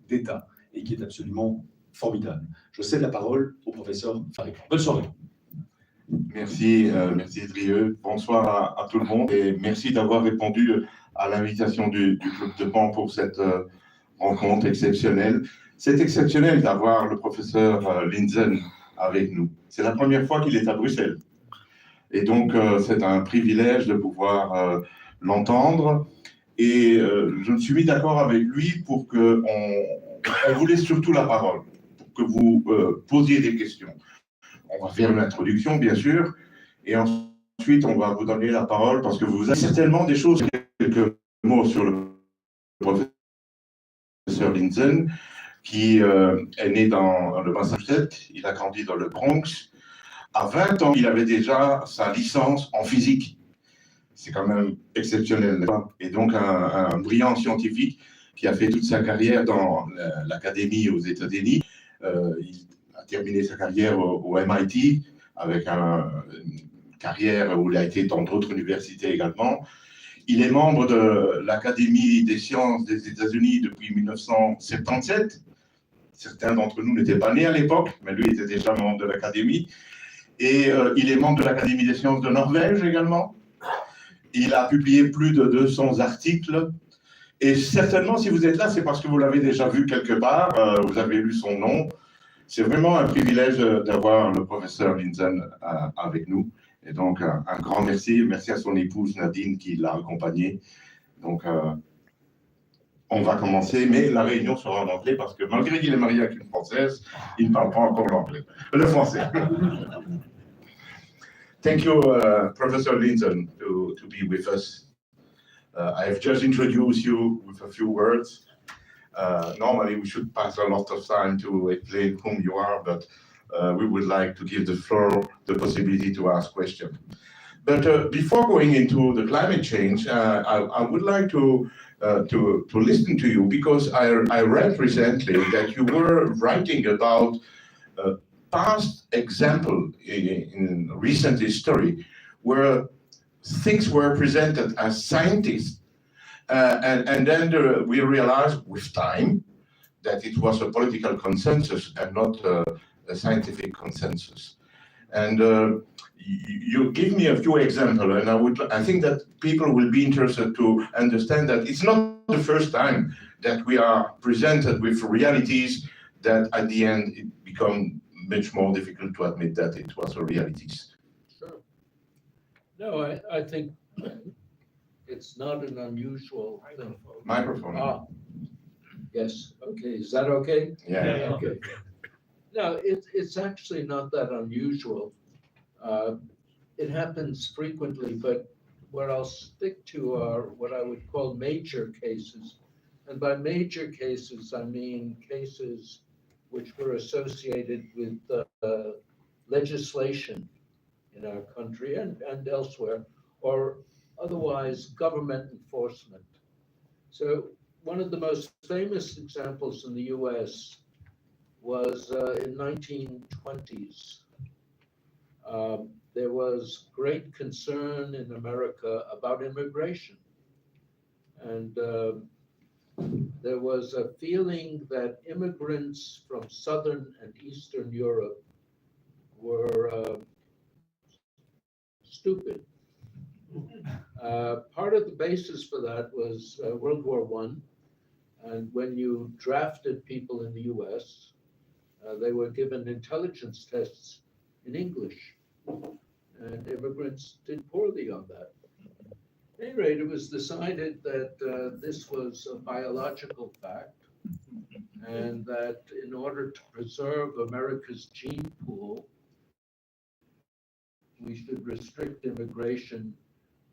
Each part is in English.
d'État et qui est absolument formidable. Je cède la parole au professeur Farid. Bonne soirée. Merci, merci Drieux. Bonsoir à tout le monde et merci d'avoir répondu à l'invitation du Club de Pan pour cette rencontre exceptionnelle. C'est exceptionnel d'avoir le professeur Lindzen avec nous. C'est la première fois qu'il est à Bruxelles. Et donc, c'est un privilège de pouvoir l'entendre. Et je me suis mis d'accord avec lui pour qu'on vous laisse surtout la parole, pour que vous posiez des questions. On va faire une introduction, bien sûr, et ensuite, on va vous donner la parole parce que vous avez certainement des choses, quelques mots sur le professeur Lindzen, qui est né dans le Massachusetts, il a grandi dans le Bronx. À 20 ans, il avait déjà sa licence en physique. C'est quand même exceptionnel. Et donc, un brillant scientifique qui a fait toute sa carrière dans l'académie aux États-Unis. Il a terminé sa carrière au MIT, avec une carrière où il a été dans d'autres universités également. Il est membre de l'Académie des sciences des États-Unis depuis 1977. Certains d'entre nous n'étaient pas nés à l'époque, mais lui était déjà membre de l'Académie. Et il est membre de l'Académie des sciences de Norvège également. Il a publié plus de 200 articles. Et certainement, si vous êtes là, c'est parce que vous l'avez déjà vu quelque part, vous avez lu son nom. C'est vraiment un privilège d'avoir le professeur Lindzen avec nous. Et donc, un grand merci. Merci à son épouse Nadine qui l'a accompagné. Donc, on va commencer, mais la réunion sera en anglais parce que malgré qu'il est marié avec une Française, il ne parle pas encore l'anglais, le français. Thank you, Professor Lindzen, to be with us. I have just introduced you with a few words. Normally, we should pass a lot of time to explain whom you are, but we would like to give the floor the possibility to ask questions. But before going into the climate change, I would like to listen to you because I read recently that you were writing about past example in recent history where things were presented as scientists and then we realized with time that it was a political consensus and not a scientific consensus. And you give me a few examples, and I think that people will be interested to understand that it's not the first time that we are presented with realities that at the end it become much more difficult to admit that it was a reality. Sure. No, I think it's not an unusual thing. Microphone. Ah, yes. Okay. Is that okay? Yeah. Okay. No, it's actually not that unusual. It happens frequently, but what I'll stick to are what I would call major cases. And by major cases, I mean cases which were associated with legislation in our country and elsewhere, or otherwise government enforcement. So one of the most famous examples in the US was in 1920s. There was great concern in America about immigration. And there was a feeling that immigrants from Southern and Eastern Europe were stupid. Part of the basis for that was World War I. And when you drafted people in the US, they were given intelligence tests in English. And immigrants did poorly on that. At any rate, it was decided that this was a biological fact, and that in order to preserve America's gene pool, we should restrict immigration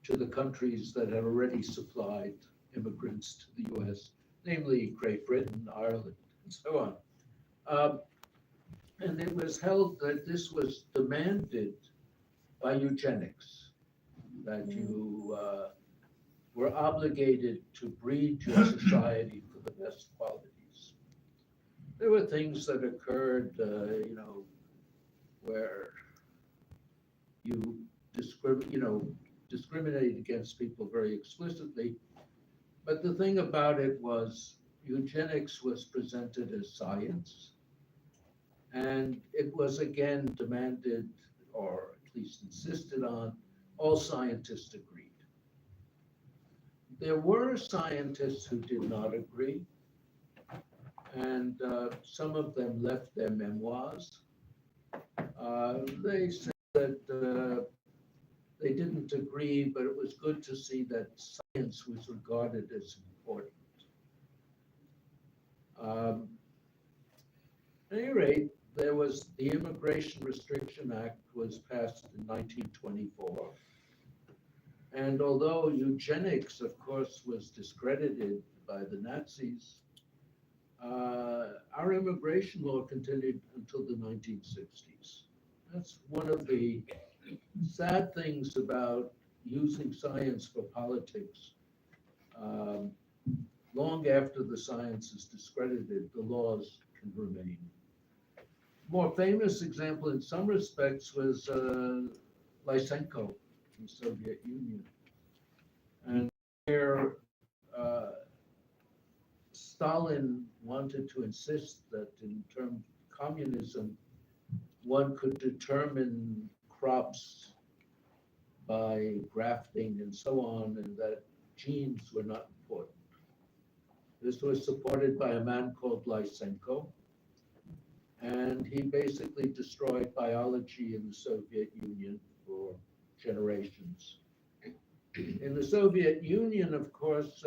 to the countries that had already supplied immigrants to the US, namely Great Britain, Ireland, and so on. And it was held that this was demanded by eugenics, that you were obligated to breed your society for the best qualities. There were things that occurred, where you discriminated against people very explicitly. But the thing about it was eugenics was presented as science, and it was again demanded, or at least insisted on, all scientists agreed. There were scientists who did not agree, and some of them left their memoirs. They said that they didn't agree, but it was good to see that science was regarded as important. At any rate, there was the Immigration Restriction Act was passed in 1924. And although eugenics, of course, was discredited by the Nazis, our immigration law continued until the 1960s. That's one of the sad things about using science for politics. Long after the science is discredited, the laws can remain. More famous example in some respects was Lysenko in the Soviet Union. And there, Stalin wanted to insist that in terms of communism, one could determine crops by grafting and so on, and that genes were not important. This was supported by a man called Lysenko, and he basically destroyed biology in the Soviet Union for generations. In the Soviet Union, of course,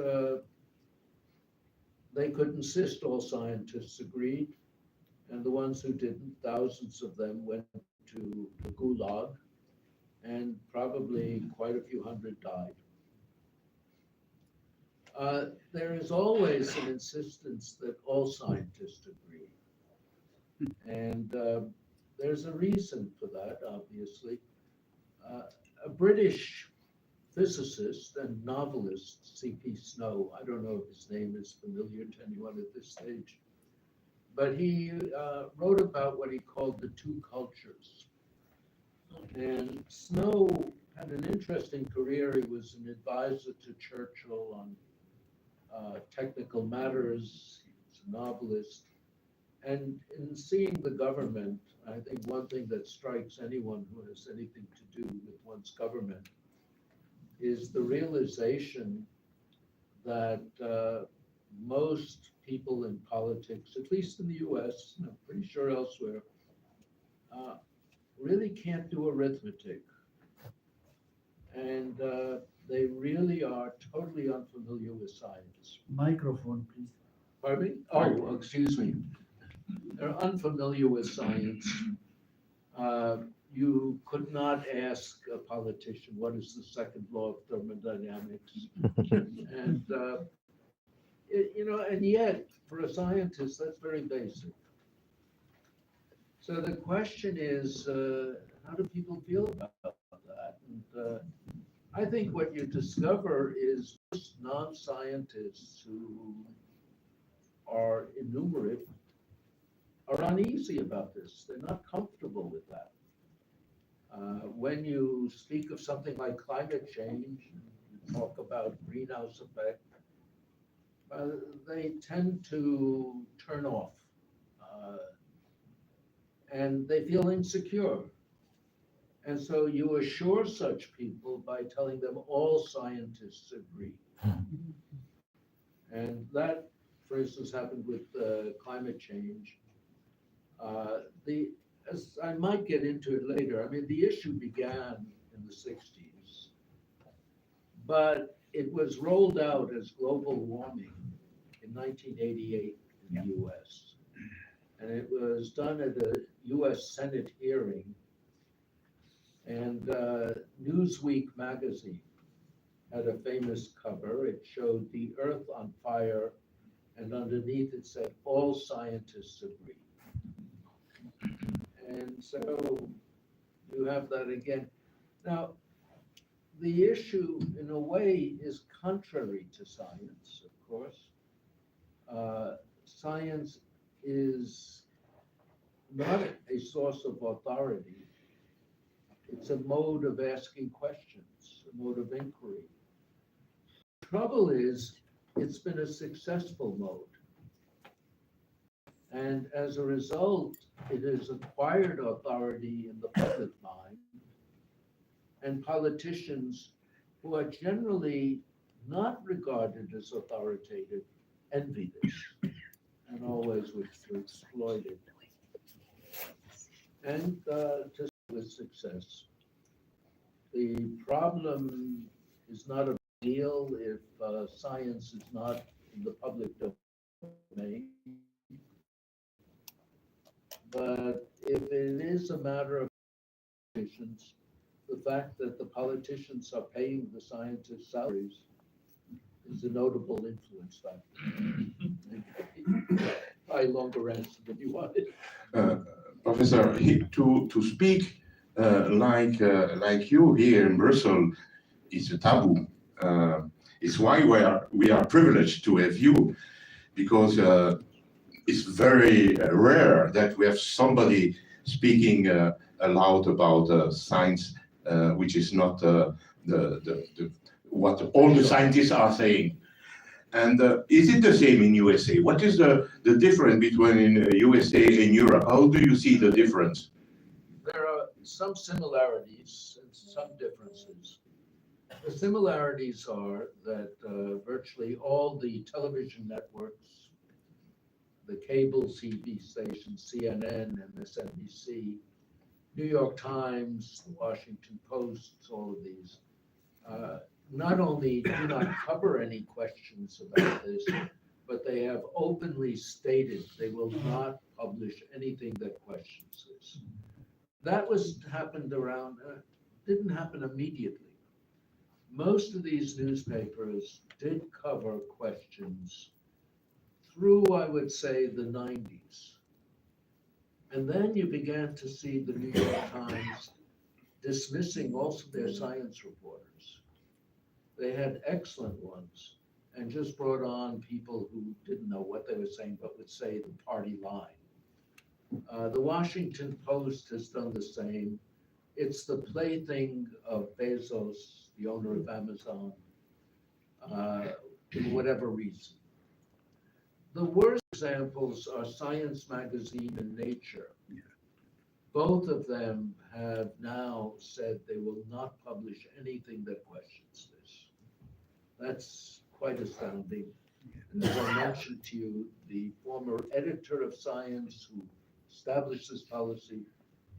they could insist all scientists agreed, and the ones who didn't, thousands of them went to the Gulag, and probably quite a few hundred died. There is always an insistence that all scientists agree. And there's a reason for that, obviously. A British physicist and novelist, C.P. Snow, I don't know if his name is familiar to anyone at this stage, but he wrote about what he called the two cultures. And Snow had an interesting career. He was an advisor to Churchill on technical matters. He was a novelist. And in seeing the government, I think one thing that strikes anyone who has anything to do with one's government is the realization that most people in politics, at least in the US, and I'm pretty sure elsewhere, really can't do arithmetic. And they really are totally unfamiliar with science. Microphone, please. Pardon me? Oh, excuse me. They're unfamiliar with science. You could not ask a politician, what is the second law of thermodynamics? And, and yet, for a scientist, that's very basic. So the question is, how do people feel about that? And I think what you discover is most non-scientists who are innumerate are uneasy about this. They're not comfortable with that. When you speak of something like climate change, you talk about greenhouse effect, they tend to turn off. And they feel insecure. And so you assure such people by telling them all scientists agree. And that, for instance, happened with climate change. As I might get into it later, I mean, the issue began in the 60s, but it was rolled out as global warming in 1988 in the US. And it was done at a US Senate hearing. And Newsweek magazine had a famous cover. It showed the Earth on fire, and underneath it said, all scientists agree. And so you have that again. Now, the issue, in a way, is contrary to science, of course. Science is not a source of authority. It's a mode of asking questions, a mode of inquiry. The trouble is, it's been a successful mode. And as a result, it has acquired authority in the public mind, and politicians who are generally not regarded as authoritative envy this and always wish to exploit it. And to with success. The problem is not a big deal if science is not in the public domain. But if it is a matter of politicians, the fact that the politicians are paying the scientists' salaries is a notable influence factor. I longer answer than you wanted. Professor, to speak like you here in Brussels is a taboo. It's why we are privileged to have you, because it's very rare that we have somebody speaking aloud about science, which is not what all the scientists are saying. And is it the same in USA? What is the difference between USA and Europe? How do you see the difference? There are some similarities and some differences. The similarities are that virtually all the television networks, the cable TV stations, CNN, MSNBC, New York Times, the Washington Post, all of these, not only do not cover any questions about this, but they have openly stated they will not publish anything that questions this. That didn't happen immediately. Most of these newspapers did cover questions through, I would say, the 90s. And then you began to see the New York Times dismissing also their science reporters. They had excellent ones and just brought on people who didn't know what they were saying, but would say the party line. The Washington Post has done the same. It's the plaything of Bezos, the owner of Amazon, for whatever reason. The worst examples are Science Magazine and Nature. Both of them have now said they will not publish anything that questions this. That's quite astounding. And as I mentioned to you, the former editor of Science who established this policy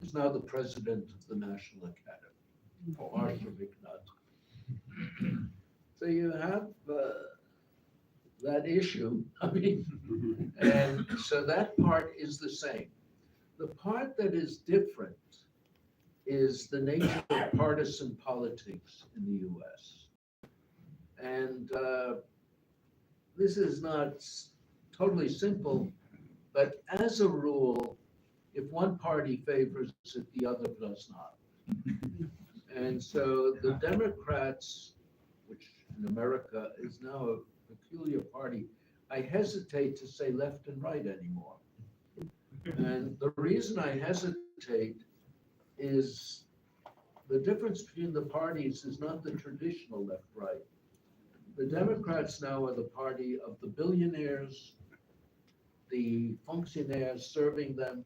is now the president of the National Academy, Marshall McNutt. So you have that issue, I mean, and so that part is the same. The part that is different is the nature of partisan politics in the US. And this is not totally simple, but as a rule, if one party favors it, the other does not. And so the Democrats, which in America is now a peculiar party, I hesitate to say left and right anymore. And the reason I hesitate is the difference between the parties is not the traditional left-right. The Democrats now are the party of the billionaires, the functionaries serving them,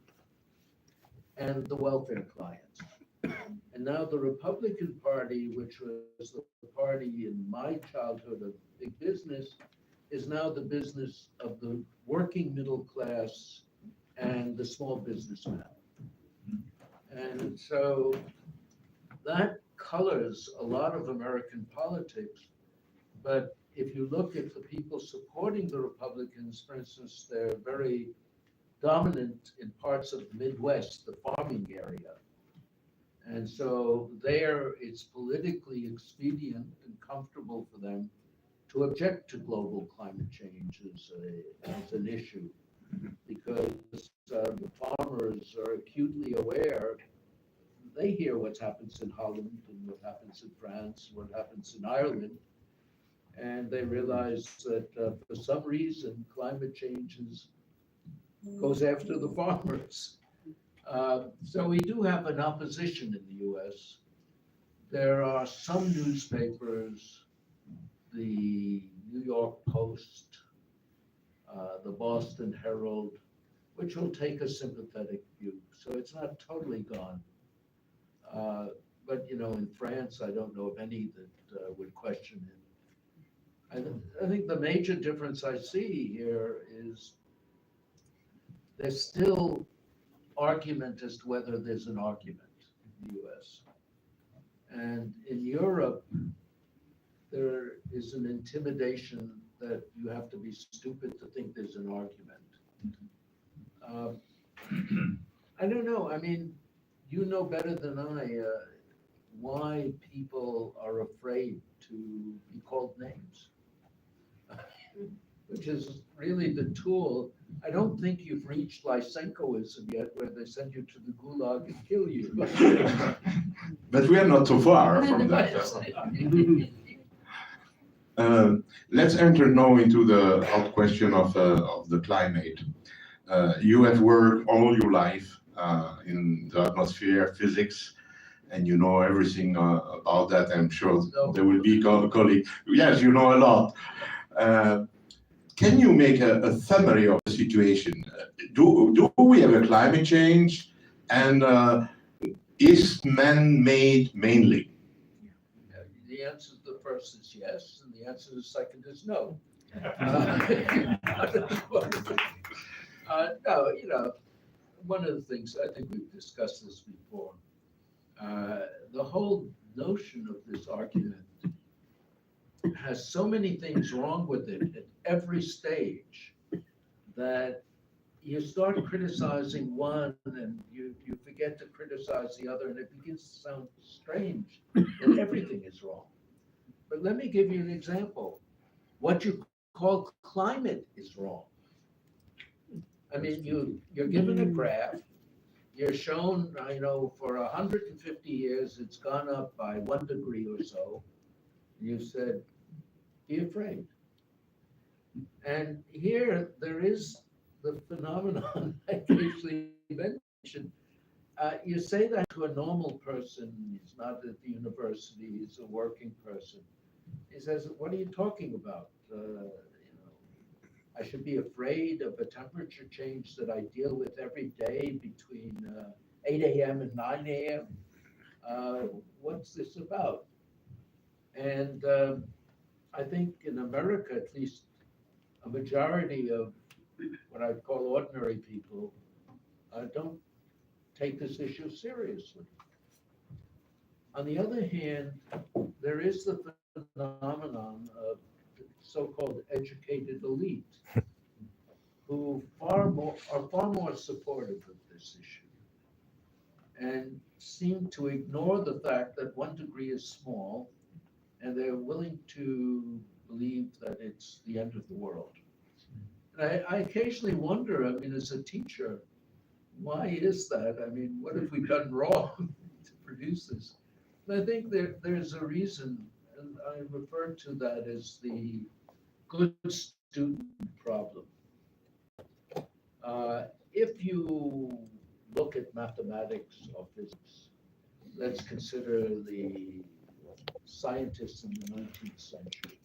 and the welfare clients. And now the Republican Party, which was the party in my childhood of big business, is now the business of the working middle class and the small businessman. And so that colors a lot of American politics. But if you look at the people supporting the Republicans, for instance, they're very dominant in parts of the Midwest, the farming area. And so there it's politically expedient and comfortable for them to object to global climate change as an issue, because the farmers are acutely aware. They hear what happens in Holland and what happens in France, what happens in Ireland, and they realize that for some reason climate change goes after the farmers. So we do have an opposition in the US. There are some newspapers, the New York Post, the Boston Herald, which will take a sympathetic view. So it's not totally gone. But, you know, in France, I don't know of any that would question it. I think the major difference I see here is there's still argument as to whether there's an argument in the US. And in Europe, there is an intimidation that you have to be stupid to think there's an argument. I don't know. I mean, you know better than I why people are afraid to be called names, which is really the tool. I don't think you've reached Lysenkoism yet, where they send you to the gulag and kill you. But we are not so far from that. Let's enter now into the hot question of the climate. You have worked all your life in the atmosphere, physics, and you know everything about that. I'm sure there will be colleagues. Yes, you know a lot. Can you make a summary of the situation? Do we have a climate change, and is man-made mainly? The answer to the first is yes, and the answer to the second is no. No, you know, one of the things, I think we've discussed this before, the whole notion of this argument has so many things wrong with it at every stage that you start criticizing one and you forget to criticize the other, and it begins to sound strange that everything is wrong. But let me give you an example. What you call climate is wrong. I mean, you're given a graph, you're shown, you know, for 150 years, it's gone up by 1 degree or so. You said, be afraid. And here there is the phenomenon I briefly mentioned. You say that to a normal person, he's not at the university, he's a working person. He says, what are you talking about? I should be afraid of a temperature change that I deal with every day between 8 a.m. and 9 a.m. What's this about? And I think in America, at least, a majority of what I'd call ordinary people don't take this issue seriously. On the other hand, there is the phenomenon of the so-called educated elite who are far more supportive of this issue and seem to ignore the fact that 1 degree is small, and they're willing to believe that it's the end of the world. And I occasionally wonder, I mean, as a teacher, why is that? I mean, what have we done wrong to produce this? And I think there's a reason, and I refer to that as the good student problem. If you look at mathematics or physics, let's consider the scientists in the 19th century,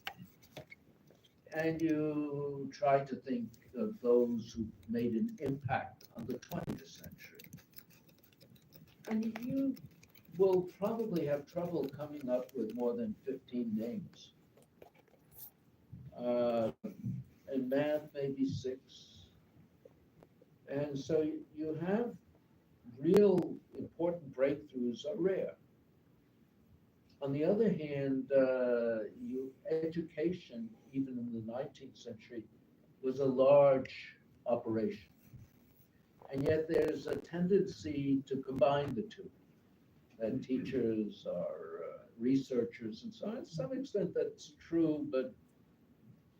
and you try to think of those who made an impact on the 20th century, and you will probably have trouble coming up with more than 15 names. In math, maybe 6. And so you have real important breakthroughs are rare. On the other hand, education, even in the 19th century, was a large operation. And yet there's a tendency to combine the two, that teachers are researchers and so on. To some extent that's true, but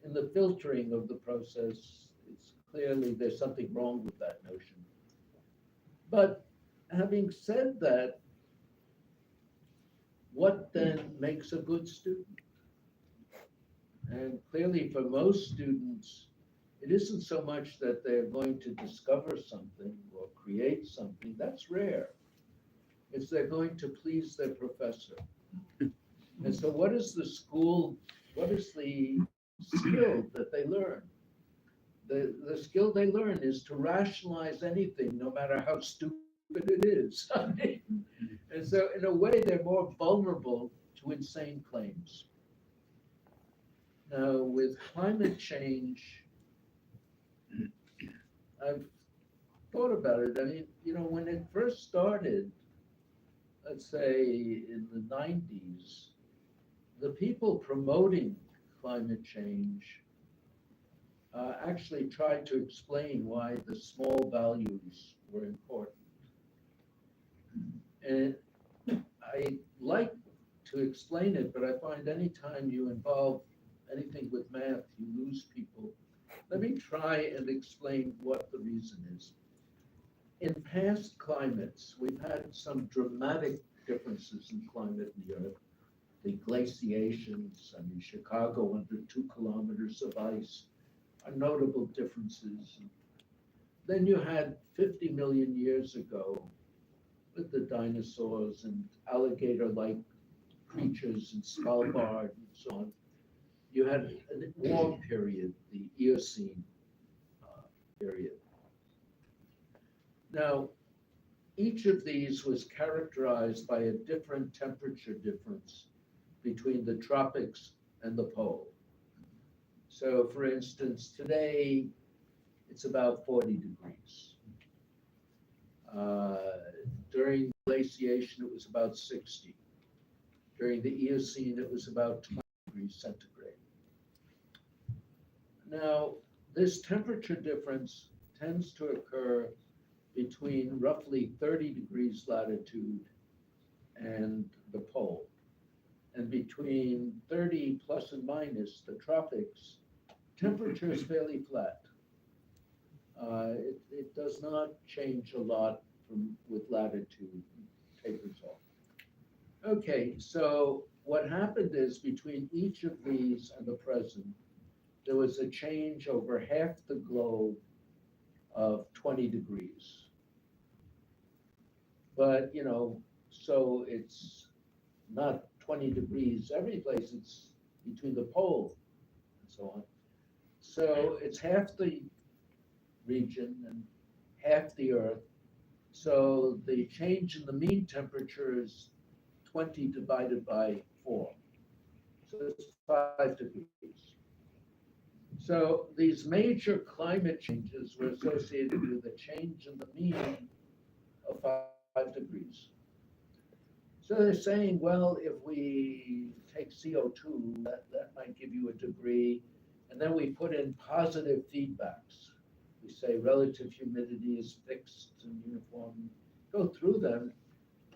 in the filtering of the process, it's clearly there's something wrong with that notion. But having said that, what then makes a good student? And clearly for most students, it isn't so much that they're going to discover something or create something, that's rare. It's they're going to please their professor. And so what is the skill that they learn? the skill they learn is to rationalize anything, no matter how stupid it is. And so in a way, they're more vulnerable to insane claims. Now, with climate change, I've thought about it. I mean, when it first started, let's say in the 90s, the people promoting climate change actually tried to explain why the small values were important. And I like to explain it, but I find anytime you involve anything with math, you lose people. Let me try and explain what the reason is. In past climates, we've had some dramatic differences in climate in the Earth. The glaciations, I mean, Chicago under 2 kilometers of ice are notable differences. Then you had 50 million years ago with the dinosaurs and alligator-like creatures in Svalbard and so on. You had a warm period, the Eocene period. Now, each of these was characterized by a different temperature difference between the tropics and the pole. So, for instance, today it's about 40 degrees. During glaciation, it was about 60. During the Eocene, it was about 20 degrees centigrade. Now, this temperature difference tends to occur between roughly 30 degrees latitude and the pole. And between 30 plus and minus the tropics, temperature is fairly flat. It does not change a lot with latitude, tapers off. Okay, so what happened is between each of these and the present, there was a change over half the globe of 20 degrees. But, so it's not 20 degrees every place, it's between the pole and so on. So it's half the region and half the Earth. So the change in the mean temperature is 20 divided by 4. So it's 5 degrees. So these major climate changes were associated with a change in the mean of 5 degrees. So they're saying, well, if we take CO2, that might give you a degree, and then we put in positive feedbacks. We say relative humidity is fixed and uniform. Go through them,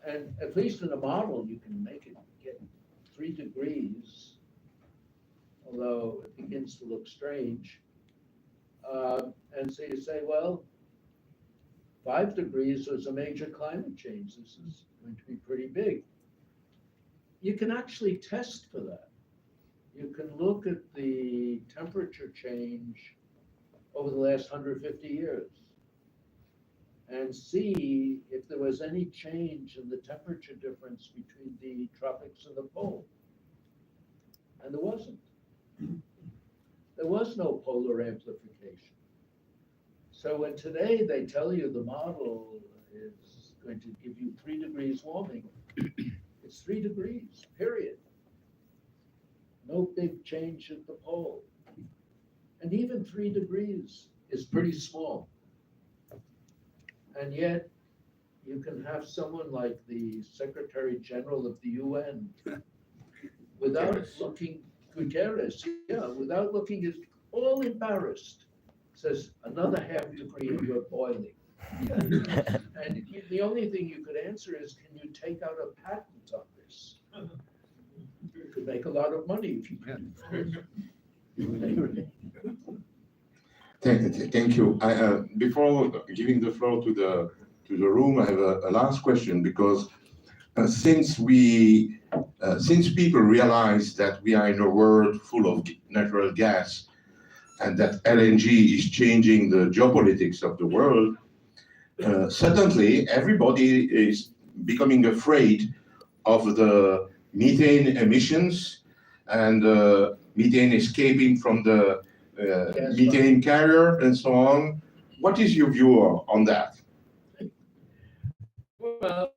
and at least in a model, you can make it get 3 degrees, although it begins to look strange. And so you say, well, 5 degrees was a major climate change. This is going to be pretty big. You can actually test for that. You can look at the temperature change over the last 150 years and see if there was any change in the temperature difference between the tropics and the pole. And there wasn't. There was no polar amplification. So when today they tell you the model is going to give you 3 degrees warming, it's 3 degrees, period. No big change at the pole. And even 3 degrees is pretty small. And yet, you can have someone like the Secretary General of the UN without looking, Guterres, without looking, is all embarrassed, says another half degree and you're boiling. And the only thing you could answer is, can you take out a patent on this? You could make a lot of money if you could. Thank you. Before giving the floor to the room, I have a last question, because since people realize that we are in a world full of natural gas and that LNG is changing the geopolitics of the world, suddenly everybody is becoming afraid of the methane emissions and methane escaping from the methane carrier and so on. What is your view on that? Well,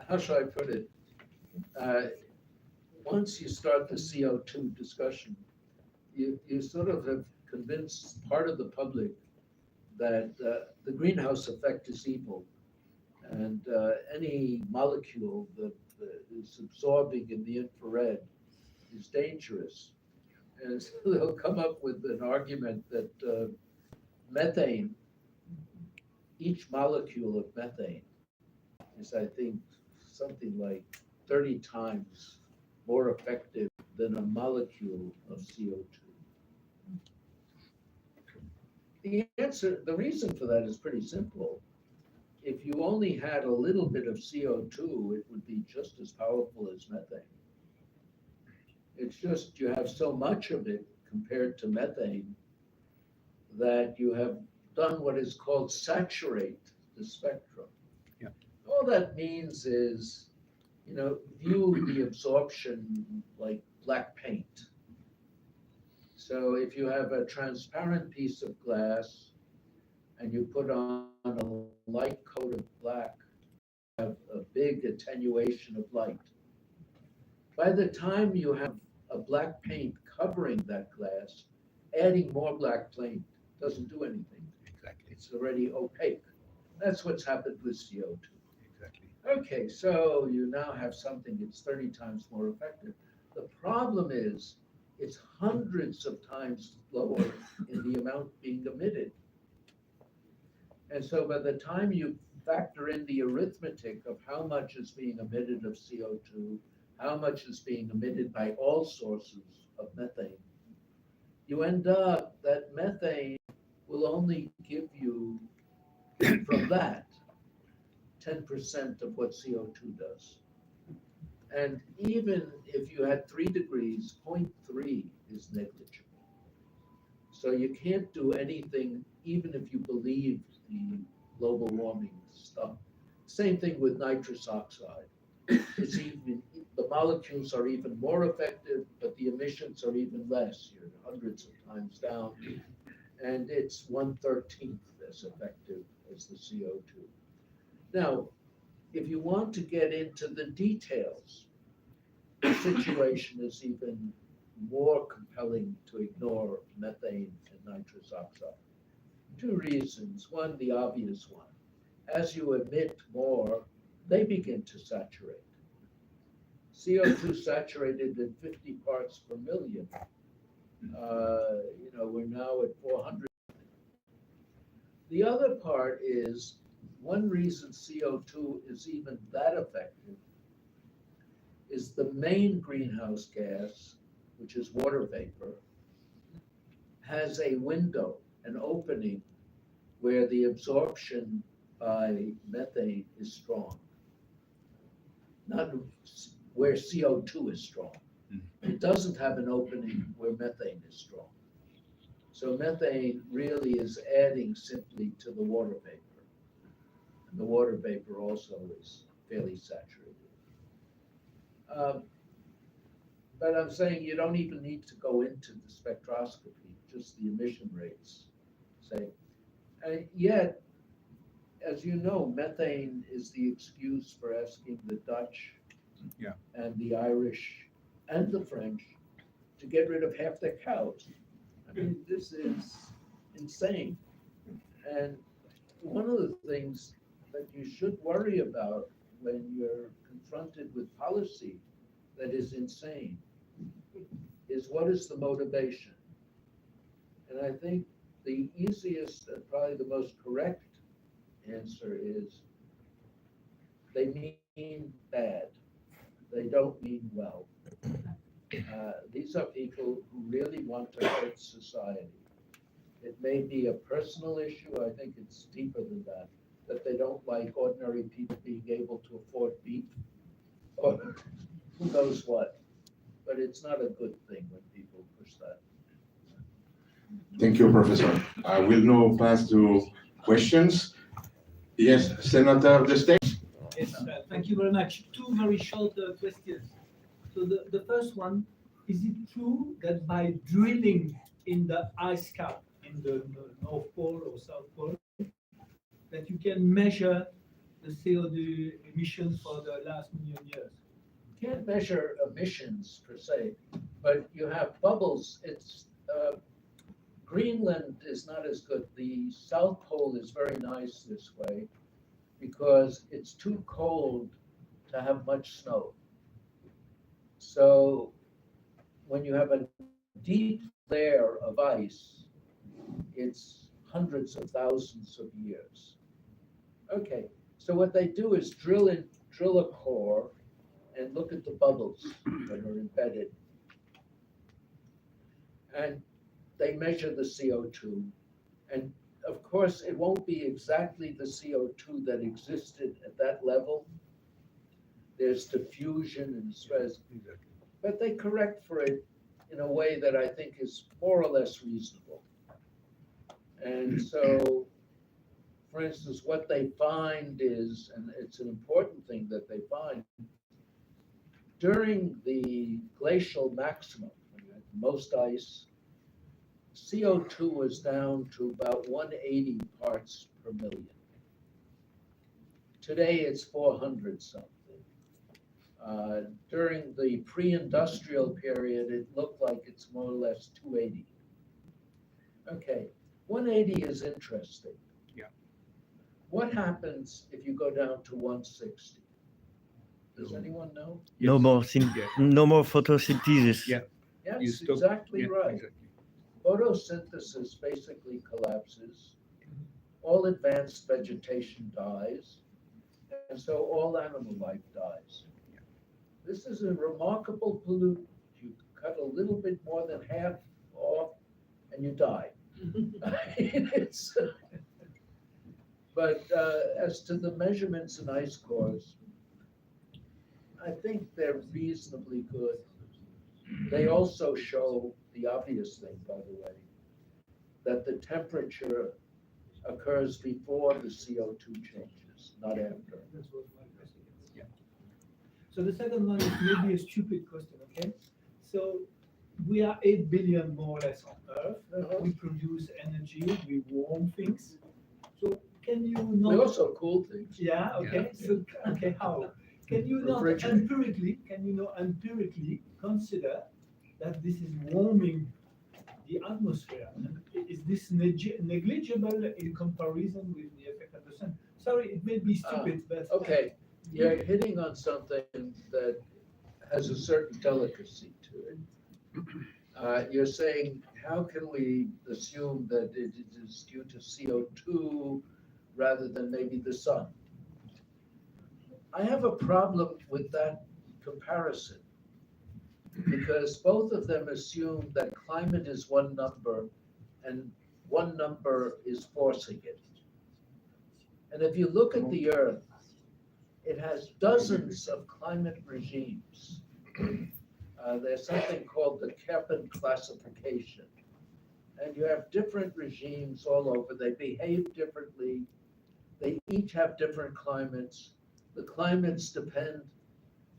how should I put it? Once you start the CO2 discussion, you sort of have convinced part of the public that the greenhouse effect is evil, and any molecule that is absorbing in the infrared is dangerous. And so they'll come up with an argument that methane, each molecule of methane is, I think, something like 30 times more effective than a molecule of CO2. The reason for that is pretty simple. If you only had a little bit of CO2, it would be just as powerful as methane. It's just you have so much of it compared to methane that you have done what is called saturate the spectrum. Yeah. All that means is, view the absorption like black paint. So if you have a transparent piece of glass and you put on a light coat of black, you have a big attenuation of light. By the time you have a black paint covering that glass, adding more black paint doesn't do anything. Exactly. It's already opaque. That's what's happened with CO2. Exactly. Okay, so you now have something that's 30 times more effective. The problem is it's hundreds of times lower in the amount being emitted. And so by the time you factor in the arithmetic of how much is being emitted of CO2, how much is being emitted by all sources of methane, you end up that methane will only give you, from that, 10% of what CO2 does. And even if you had 3 degrees, 0.3 is negligible. So you can't do anything, even if you believe the global warming stuff. Same thing with nitrous oxide. It's even, the molecules are even more effective, but the emissions are even less. You're hundreds of times down. And it's 1/13 as effective as the CO2. Now, if you want to get into the details, the situation is even more compelling to ignore methane and nitrous oxide. 2 reasons. One, the obvious one. As you emit more, they begin to saturate. CO2 saturated at 50 parts per million. We're now at 400. The other part is, one reason CO2 is even that effective is the main greenhouse gas, which is water vapor, has a window, an opening, where the absorption by methane is strong, not where CO2 is strong. It doesn't have an opening where methane is strong. So methane really is adding simply to the water vapor. And the water vapor also is fairly saturated. But I'm saying you don't even need to go into the spectroscopy, just the emission rates. And yet, as you know, methane is the excuse for asking the Dutch and the Irish and the French to get rid of half their cows. I mean, this is insane. And one of the things that you should worry about when you're confronted with policy that is insane is, what is the motivation? And I think the easiest and probably the most correct answer is they mean bad. They don't mean well. These are people who really want to hurt society. It may be a personal issue. I think it's deeper than that, that they don't like ordinary people being able to afford beef or who knows what. But it's not a good thing when people push that. Thank you, Professor. I will now pass to questions. Yes, Senator de State. Yes, thank you very much. 2 very short questions. So the first one, is it true that by drilling in the ice cap in the North Pole or South Pole that you can measure the CO2 emissions for the last million years? You can't measure emissions per se, but you have bubbles. It's Greenland is not as good. The South Pole is very nice this way because it's too cold to have much snow. So when you have a deep layer of ice, it's hundreds of thousands of years. Okay, so what they do is drill a core and look at the bubbles that are embedded. And they measure the CO2. And of course, it won't be exactly the CO2 that existed at that level. There's diffusion and stress, but they correct for it in a way that I think is more or less reasonable. And so, for instance, what they find is, and it's an important thing that they find, during the glacial maximum, when you had most ice, CO2 was down to about 180 parts per million. Today it's 400 something. During the pre-industrial period, it looked like it's more or less 280. Okay, 180 is interesting. Yeah. What happens if you go down to 160? Does anyone know? Yes. Yeah. No more photosynthesis. Yeah. Yes, You stop- exactly yeah, right. exactly. Photosynthesis basically collapses. All advanced vegetation dies, and so all animal life dies. This is a remarkable pollutant. You cut a little bit more than half off, and you die. It's, but as to the measurements in ice cores, I think they're reasonably good. They also show the obvious thing, by the way, that the temperature occurs before the CO2 changes, not after. That was my question. Yeah. So the second one is maybe a stupid question, okay? So we are 8 billion more or less on Earth. We produce energy, we warm things. So can you not? We also cool things. Yeah, okay. So okay, how? Can you not empirically consider that this is warming the atmosphere? And is this negligible in comparison with the effect of the sun? Sorry, it may be stupid, but Okay, you're hitting on something that has a certain delicacy to it. You're saying, how can we assume that it is due to CO2 rather than maybe the sun? I have a problem with that comparison because both of them assume that climate is one number and one number is forcing it. And if you look at the Earth, it has dozens of climate regimes. There's something called the Köppen classification. And you have different regimes all over. They behave differently. They each have different climates. The climates depend,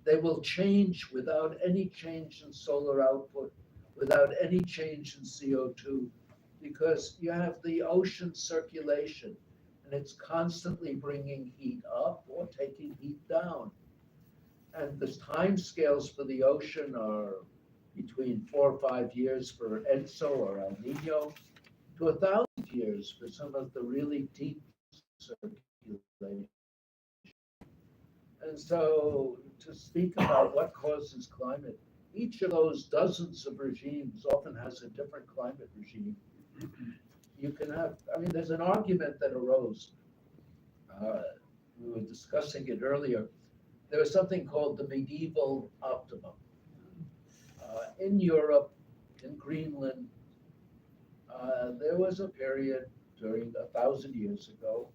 they will change without any change in solar output, without any change in CO2, because you have the ocean circulation, and it's constantly bringing heat up or taking heat down. And the time scales for the ocean are between 4 or 5 years for Enso or El Nino, to 1,000 years for some of the really deep circulation. And so to speak about what causes climate, each of those dozens of regimes often has a different climate regime. You can have, I mean, there's an argument that arose. We were discussing it earlier. There was something called the medieval optimum. In Europe, in Greenland, there was a period during 1,000 years ago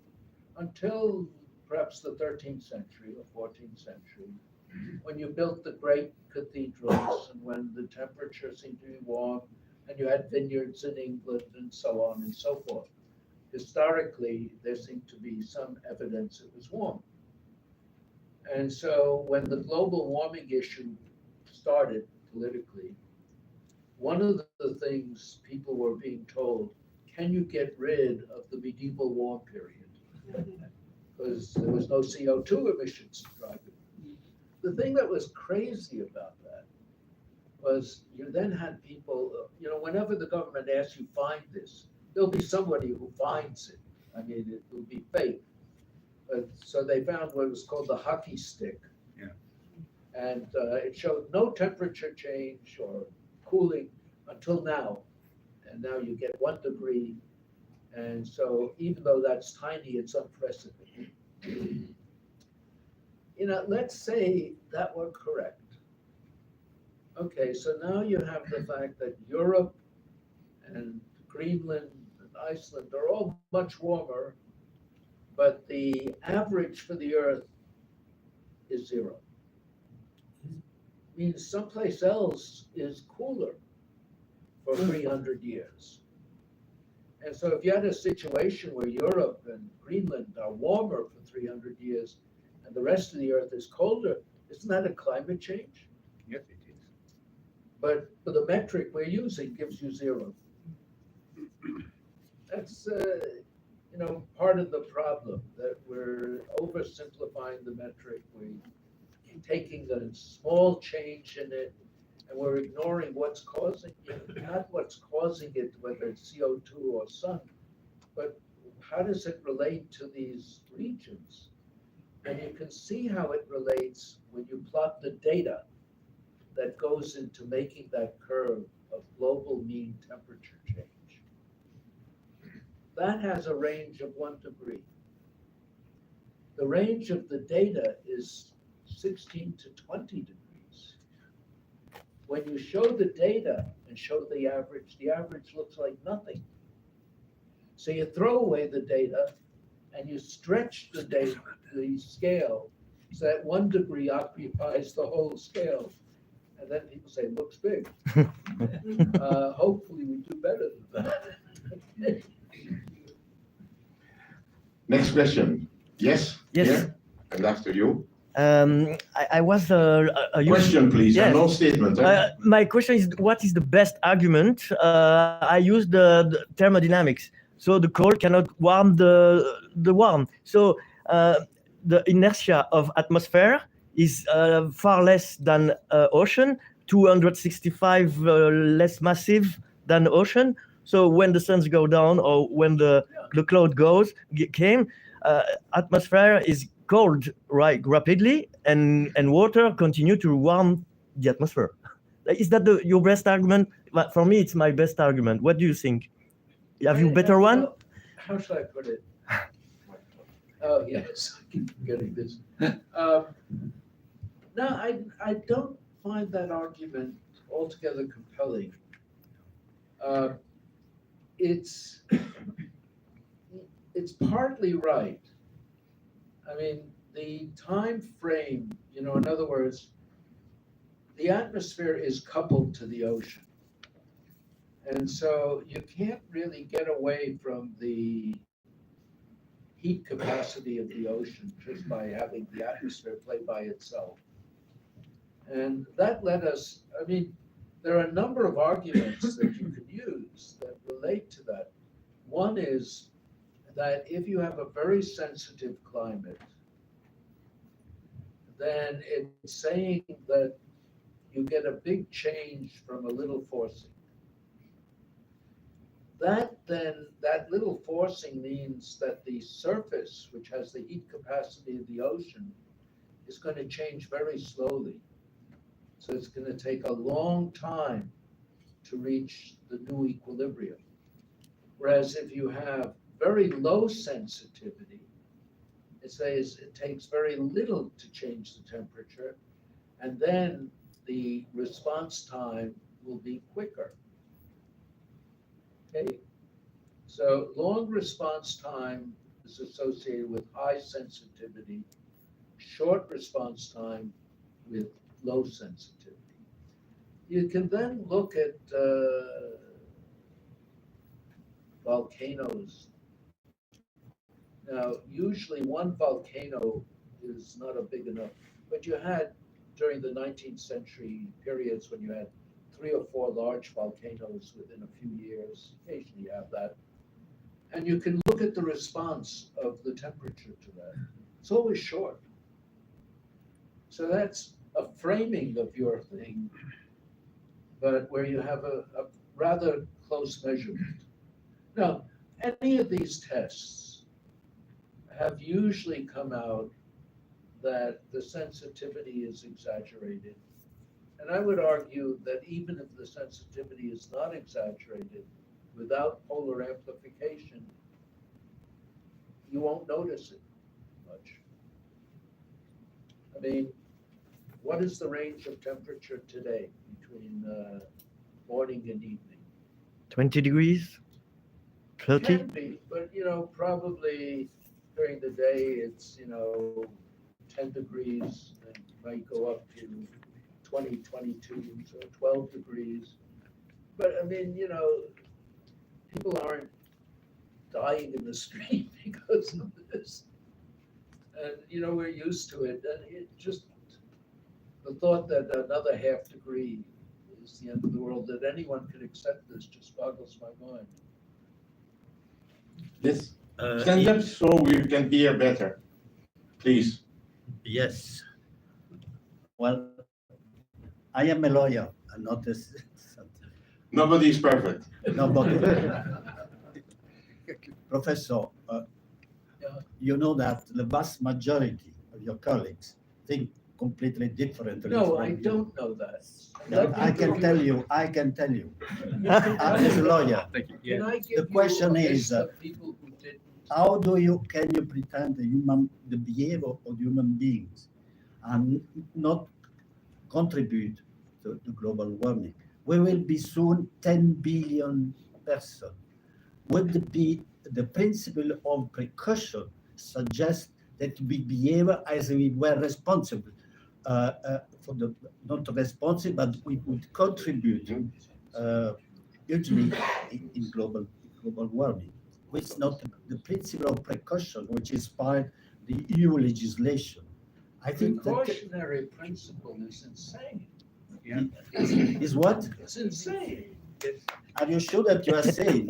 until perhaps the 13th century or 14th century, when you built the great cathedrals and when the temperature seemed to be warm and you had vineyards in England and so on and so forth. Historically, there seemed to be some evidence it was warm. And so when the global warming issue started politically, one of the things people were being told, can you get rid of the medieval warm period? Because there was no CO2 emissions to drive it. The thing that was crazy about that was you then had people, whenever the government asks you find this, there'll be somebody who finds it. I mean, it will be fake. But, so they found what was called the hockey stick. Yeah. And it showed no temperature change or cooling until now. And now you get 1 degree. And so even though that's tiny, it's unprecedented. Let's say that were correct. Okay, so now you have the fact that Europe and Greenland and Iceland are all much warmer, but the average for the Earth is 0. Means someplace else is cooler for 300 years. And so if you had a situation where Europe and Greenland are warmer for 300 years and the rest of the Earth is colder, isn't that a climate change? Yes, it is. But the metric we're using gives you 0. That's part of the problem, that we're oversimplifying the metric. We're taking a small change in it, and we're ignoring what's causing it, not what's causing it, whether it's CO2 or sun, but how does it relate to these regions? And you can see how it relates when you plot the data that goes into making that curve of global mean temperature change. That has a range of 1 degree. The range of the data is 16 to 20 degrees. When you show the data and show the average looks like nothing. So you throw away the data and you stretch the data, the scale, so that 1 degree occupies the whole scale. And then people say, looks big. Hopefully we do better than that. Next question. Yes? Yes. Here? And after you. I was Question, please, yes. and no statement. My question is, what is the best argument? I use the thermodynamics. So the cold cannot warm the warm. So the inertia of atmosphere is far less than ocean, 265 less massive than ocean. So when the suns go down or when the cloud came, atmosphere is cold rapidly, and water continue to warm the atmosphere. Is that your best argument? For me, it's my best argument. What do you think? Have you better one? How should I put it? Oh, yes, I keep forgetting this. No, I don't find that argument altogether compelling. It's partly right. I mean, the time frame, in other words, the atmosphere is coupled to the ocean. And so you can't really get away from the heat capacity of the ocean just by having the atmosphere play by itself. And that led us, there are a number of arguments that you can use that relate to that. One is that if you have a very sensitive climate, then it's saying that you get a big change from a little forcing. That little forcing means that the surface, which has the heat capacity of the ocean, is going to change very slowly. So it's going to take a long time to reach the new equilibrium. Whereas if you have very low sensitivity, it says it takes very little to change the temperature, and then the response time will be quicker. Okay, so long response time is associated with high sensitivity, short response time with low sensitivity. You can then look at volcanoes. Now, usually one volcano is not a big enough, but you had during the 19th century periods when you had 3 or 4 large volcanoes within a few years. Occasionally you have that. And you can look at the response of the temperature to that. It's always short. So that's a framing of your thing, but where you have a rather close measurement. Now, any of these tests have usually come out that the sensitivity is exaggerated. And I would argue that even if the sensitivity is not exaggerated, without polar amplification, you won't notice it much. I mean, what is the range of temperature today between morning and evening? 20 degrees? 30? Can be, but probably during the day it's 10 degrees and might go up to 20, 22, so 12 degrees. But I mean, people aren't dying in the street because of this. And we're used to it. And it just, the thought that another half degree is the end of the world, that anyone could accept this, just boggles my mind. Yes. Stand up so we can hear better, please. Yes. Well, I am a lawyer, and not a Nobody is perfect. nobody. Professor, you know that the vast majority of your colleagues think completely differently. No, from I you. don't know that. No, I can tell you. I'm a lawyer. Can I give The question you a is, list of people who didn't? How can you pretend the behavior of human beings and not contribute to global warming? We will be soon 10 billion persons. Would the principle of precaution suggest that we behave as we were responsible not responsible, but we would contribute hugely in global warming? Which is not the principle of precaution, which inspired the EU legislation. I think Precautionary principle is insane. is what? It's insane. Are you sure that you are saying?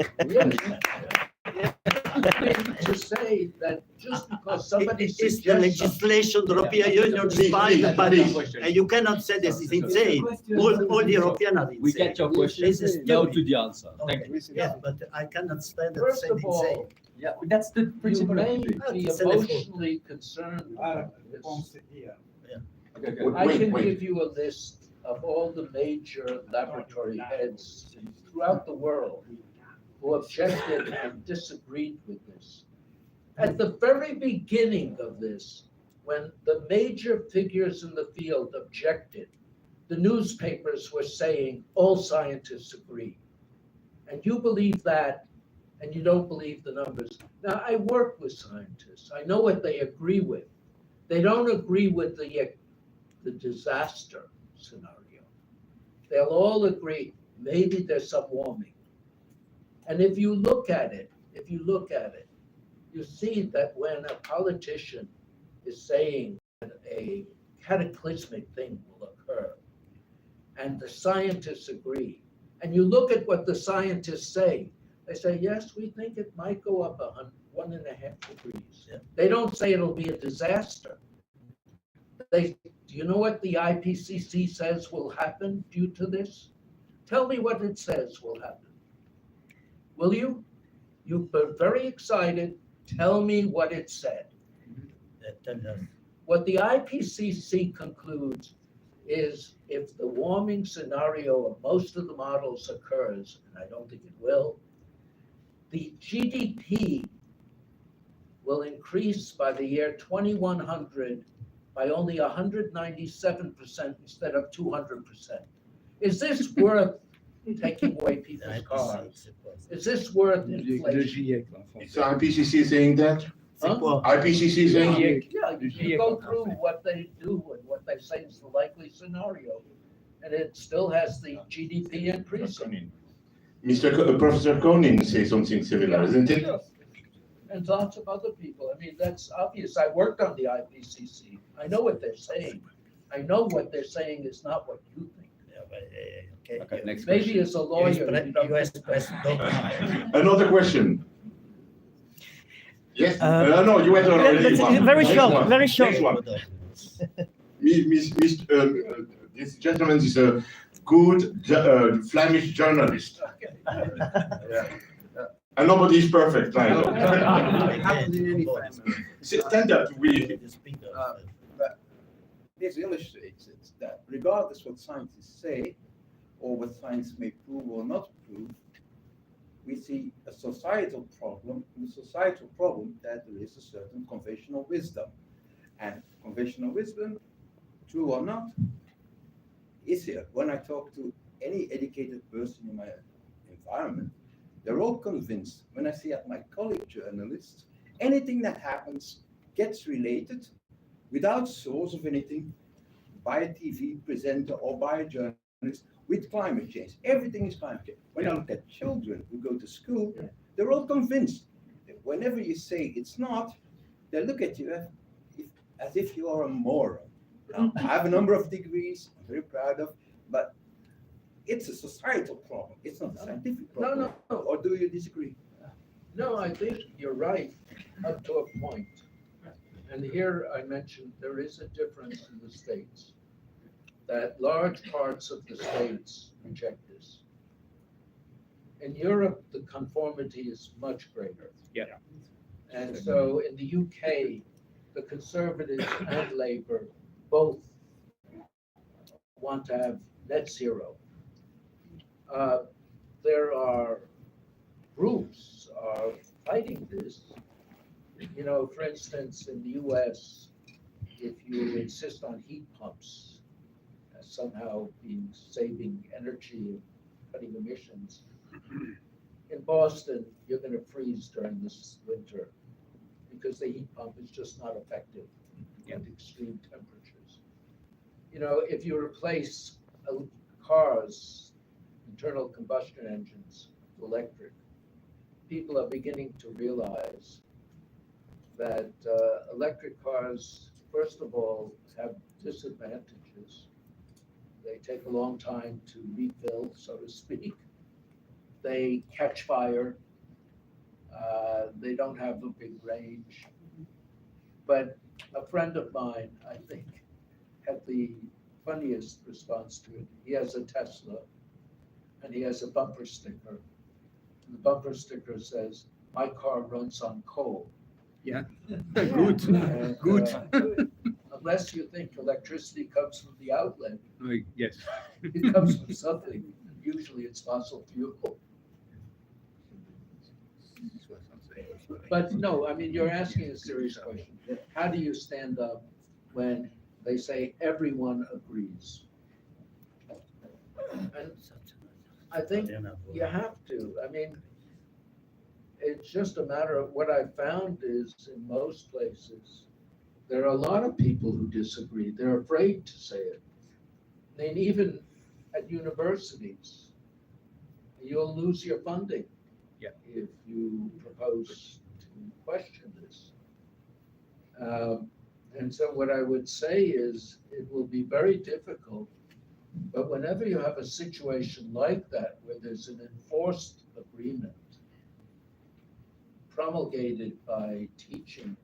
To say that just because somebody It is the suggests legislation, the European Union inspired by and you cannot say this is insane. All the European are insane. We get your question. This is Now stupid. to the answer. Thank Okay. you. Yeah, but I cannot stand that First saying of all, insane. Yeah, that's the you principle. may of be It's an effort. emotionally concerned about this. I Wait, can wait. give you a list of all the major laboratory heads throughout the world who objected and disagreed with this. At the very beginning of this, when the major figures in the field objected, the newspapers were saying all scientists agree. And you believe that, and you don't believe the numbers. Now, I work with scientists. I know what they agree with. They don't agree with the disaster scenario. They'll all agree, maybe there's some warming. And if you look at it, you see that when a politician is saying that a cataclysmic thing will occur, and the scientists agree, and you look at what the scientists say, they say, yes, we think it might go up 1.5 degrees. Yeah. They don't say it'll be a disaster. Do you know what the IPCC says will happen due to this? Tell me what it says will happen. Will you? You've been very excited. Tell me what it said. What the IPCC concludes is if the warming scenario of most of the models occurs, and I don't think it will, the GDP will increase by the year 2100 by only 197% instead of 200%. Is this worth taking away people's cars? Is this worth inflation? Is the IPCC saying that? Huh? IPCC saying? Yeah, you go through what they do and what they say is the likely scenario, and it still has the GDP increasing. Professor Koning says something similar, isn't it? And lots of other people. I mean, that's obvious. I worked on the IPCC. I know what they're saying. I know what they're saying is not what you think. Okay. Okay, next Maybe question. as a lawyer, you don't US president don't mind. Another question. Yes? No, you went Yeah, already. that's one. very Next short, one. very short. Next one. This gentleman is a good Flemish journalist. Yeah. And nobody is perfect, I know. It happens in any family. Stand up, we. But this illustrates it, that regardless what scientists say, or what science may prove or not prove, we see a societal problem, that there is a certain conventional wisdom. And conventional wisdom, true or not, is here. When I talk to any educated person in my environment, they're all convinced. When I see at my colleague journalists, anything that happens gets related without source of anything by a TV presenter or by a journalist with climate change. Everything is climate change. When I look at children who go to school, they're all convinced. Whenever you say it's not, they look at you as if you are a moron. I have a number of degrees, I'm very proud of, but it's a societal problem. It's not a scientific problem. No. Or do you disagree? No, I think you're right up to a point. And here I mentioned there is a difference in the states, that large parts of the states reject this. In Europe, the conformity is much greater. Yeah. And so in the UK, the Conservatives and Labour both want to have net zero. There are groups are fighting this. You know, for instance, in the US, if you insist on heat pumps as somehow being saving energy and cutting emissions, in Boston, you're going to freeze during this winter because the heat pump is just not effective at extreme temperatures. You know, if you replace cars, internal combustion engines, to electric, people are beginning to realize that electric cars, first of all, have disadvantages. They take a long time to refill, so to speak. They catch fire. They don't have a big range. But a friend of mine, I think, had the funniest response to it. He has a Tesla, and he has a bumper sticker. And the bumper sticker says, "My car runs on coal." Yeah. Good. Good. Unless you think electricity comes from the outlet, Yes. it comes from something. Usually it's fossil fuel. But no, I mean, you're asking a serious question. How do you stand up when they say everyone agrees? And I think you have to. I mean, it's just a matter of what I found is in most places, there are a lot of people who disagree. They're afraid to say it. I mean, even at universities, you'll lose your funding if you propose to question this. And so what I would say is it will be very difficult, but whenever you have a situation like that, where there's an enforced agreement promulgated by teaching,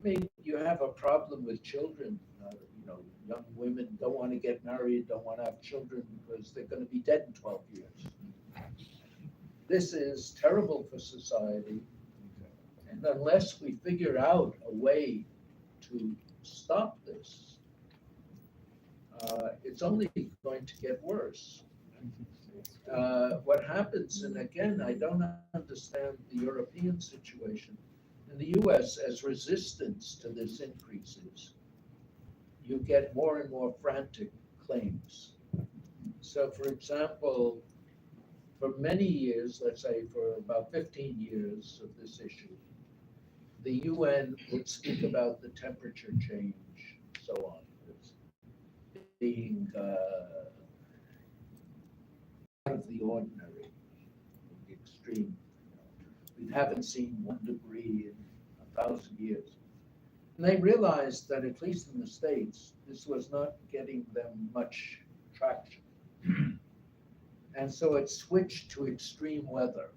I mean, you have a problem with children. You know, young women don't want to get married, don't want to have children because they're going to be dead in 12 years. This is terrible for society. And unless we figure out a way to stop this, it's only going to get worse. What happens, and again, I don't understand the European situation. In the US, as resistance to this increases, you get more and more frantic claims. So, for example, for many years, let's say for about 15 years of this issue, the UN would speak about the temperature change, so on, as being out of the ordinary, the extreme. We haven't seen 1 degree in 1,000 years. And they realized that, at least in the States, this was not getting them much traction. And so it switched to extreme weather.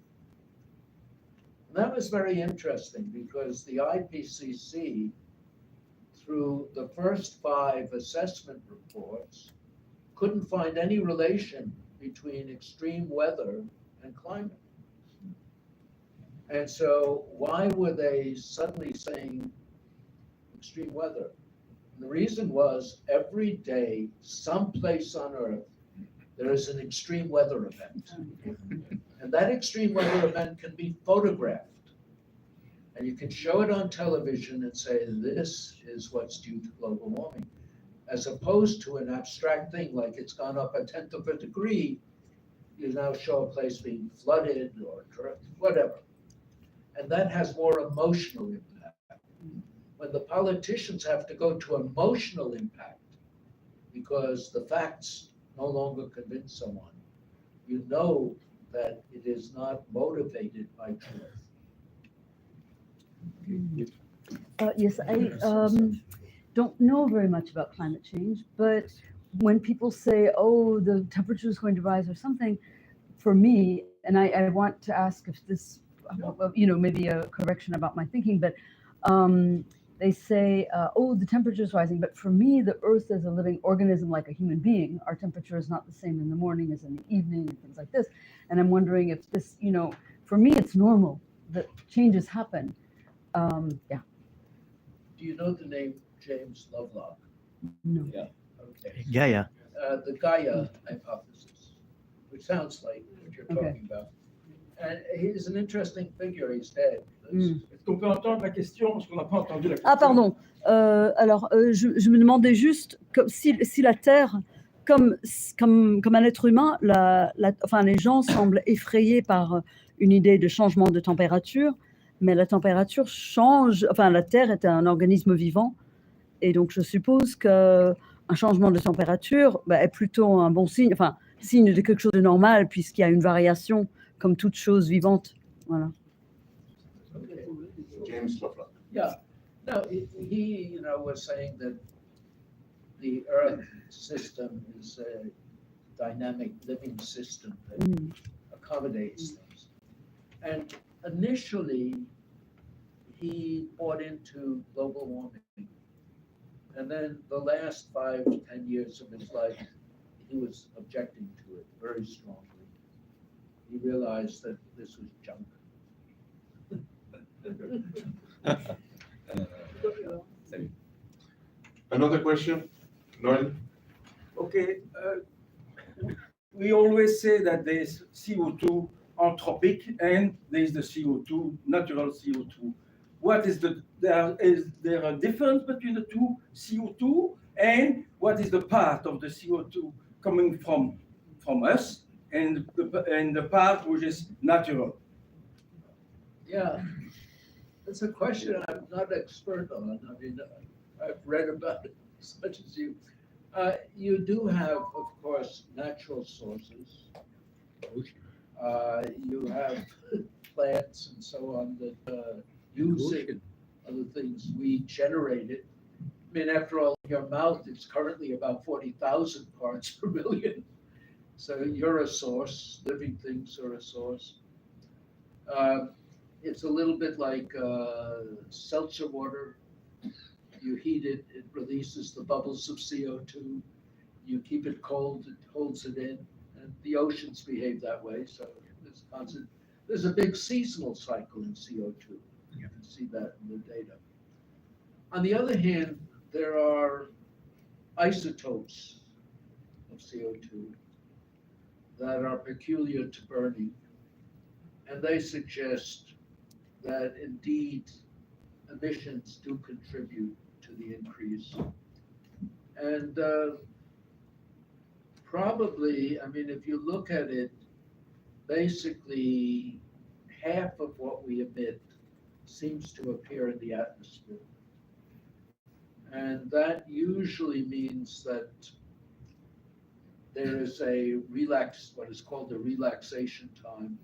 And that was very interesting because the IPCC, through the first 5 assessment reports, couldn't find any relation between extreme weather and climate. And so why were they suddenly saying extreme weather? And the reason was every day, someplace on Earth, there is an extreme weather event. And that extreme weather event can be photographed. And you can show it on television and say, this is what's due to global warming. As opposed to an abstract thing like it's gone up 1/10 of a degree, you now show a place being flooded or whatever. And that has more emotional impact. When the politicians have to go to emotional impact because the facts no longer convince someone, you know that it is not motivated by truth. Yes, I don't know very much about climate change, but when people say, oh, the temperature is going to rise or something, for me, and I want to ask if this, maybe a correction about my thinking, but they say, oh, the temperature is rising. But for me, the Earth is a living organism like a human being. Our temperature is not the same in the morning as in the evening and things like this. And I'm wondering if this, for me, it's normal that changes happen. Yeah. Do you know the name James Lovelock? No. Yeah. Okay. Gaia. The Gaia hypothesis, which sounds like what you're Okay. talking about. And he's an interesting figure. He's dead. Est-ce qu'on peut entendre la question parce qu'on n'a pas entendu la question? Ah, pardon. Alors, je me demandais juste comme si la Terre, comme un être humain, les gens semblent effrayés par une idée de changement de température, mais la température change. Enfin, la Terre est un organisme vivant, et donc je suppose qu'un changement de température est plutôt un bon signe, enfin, signe de quelque chose de normal, puisqu'il y a une variation comme toute chose vivante. Voilà. Okay. James Lovelock. Yeah. No, he was saying that the Earth system is a dynamic living system that accommodates things. And initially, he bought into global warming. And then the last 5 to 10 years of his life, he was objecting to it very strongly. He realized that this was junk. Another question? Noel? Okay. We always say that there's CO2 anthropic and there's the CO2, natural CO2. What is is there a difference between the two CO2 and what is the part of the CO2 coming from us and the part which is natural? Yeah, it's a question I'm not expert on. I mean, I've read about it as much as you. You do have, of course, natural sources. You have plants and so on that use it. Other things we generate it. I mean, after all, your mouth is currently about 40,000 parts per million. So you're a source. Living things are a source. It's a little bit like seltzer water. You heat it, it releases the bubbles of CO2. You keep it cold, it holds it in. And the oceans behave that way. So there's a big seasonal cycle in CO2. You can see that in the data. On the other hand, there are isotopes of CO2 that are peculiar to burning. And they suggest that indeed emissions do contribute to the increase. And probably, I mean, if you look at it, basically half of what we emit seems to appear in the atmosphere. And that usually means that there is what is called a relaxation time.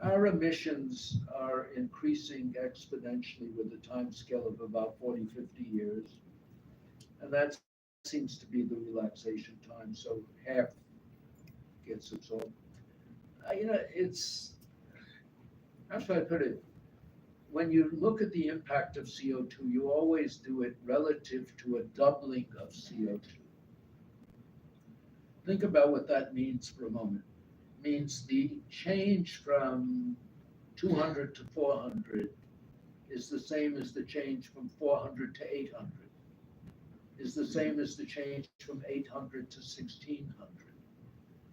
Our emissions are increasing exponentially with a time scale of about 40, 50 years. And that seems to be the relaxation time. So half gets absorbed. It's, how should I put it? When you look at the impact of CO2, you always do it relative to a doubling of CO2. Think about what that means for a moment. It means the change from 200 to 400 is the same as the change from 400 to 800, is the same as the change from 800 to 1600.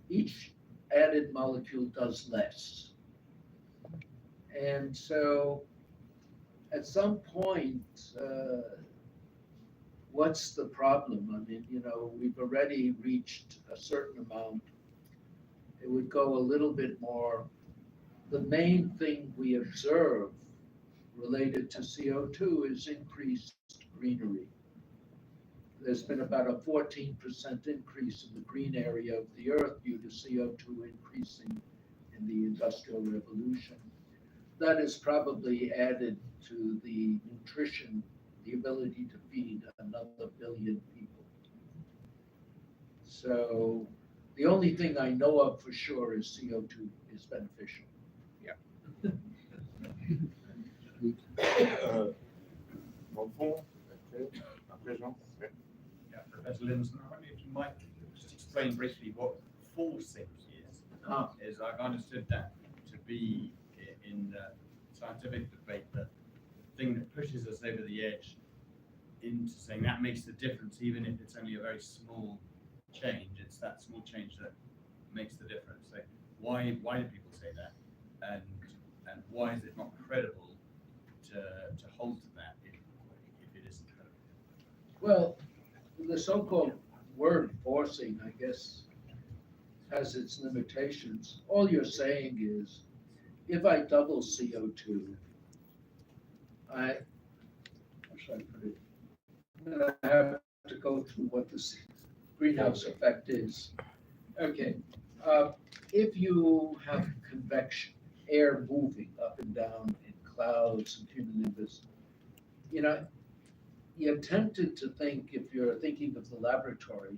Each added molecule does less. And so at some point, what's the problem? I mean, we've already reached a certain amount. It would go a little bit more. The main thing we observe related to CO2 is increased greenery. There's been about a 14% increase in the green area of the earth due to CO2 increasing in the Industrial Revolution. That is probably added to the nutrition, the ability to feed another billion people. So the only thing I know of for sure is CO2 is beneficial. Yeah, Professor Lindzen, I wonder if you might just explain briefly what forcing is. Is I've understood that to be in the scientific debate the thing that pushes us over the edge into saying that makes the difference, even if it's only a very small change. It's that small change that makes the difference. So why do people say that, and why is it not credible to hold to that if it isn't credible? Well, the so-called word forcing, I guess, has its limitations. All you're saying is, if I double CO2, how should I put it? I have to go through what the greenhouse effect is. Okay, if you have convection, air moving up and down in clouds and cumulonimbus, you're tempted to think, if you're thinking of the laboratory,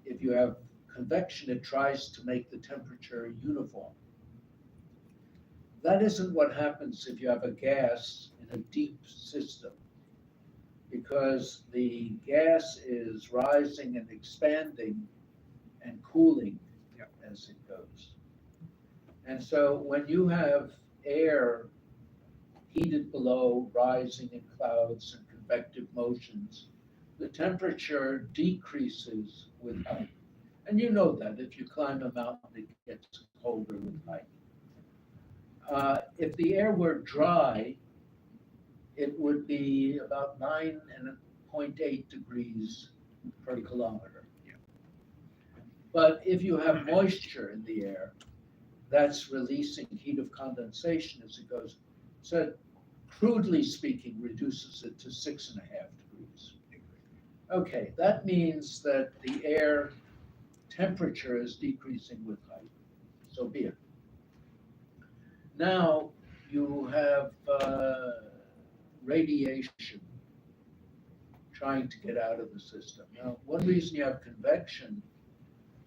if you have convection, it tries to make the temperature uniform. That isn't what happens if you have a gas in a deep system, because the gas is rising and expanding and cooling as it goes. And so when you have air heated below, rising in clouds and convective motions, the temperature decreases with height. And you know that if you climb a mountain, it gets colder with height. If the air were dry, it would be about 9.8 degrees per kilometer. But if you have moisture in the air, that's releasing heat of condensation as it goes. So crudely speaking, reduces it to 6.5 degrees. Okay, that means that the air temperature is decreasing with height. So be it. Now you have radiation trying to get out of the system. Now, one reason you have convection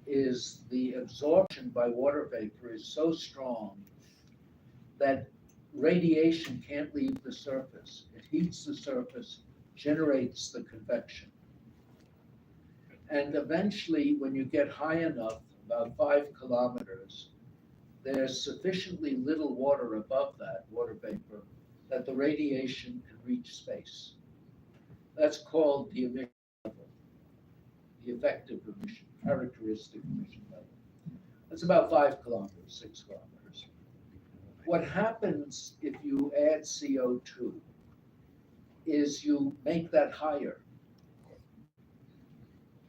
is the absorption by water vapor is so strong that radiation can't leave the surface. It heats the surface, generates the convection. And eventually, when you get high enough, about 5 kilometers, there's sufficiently little water above that, water vapor, that the radiation can reach space. That's called the emission level, the effective emission, characteristic emission level. That's about 5 kilometers, 6 kilometers. What happens if you add CO2 is you make that higher.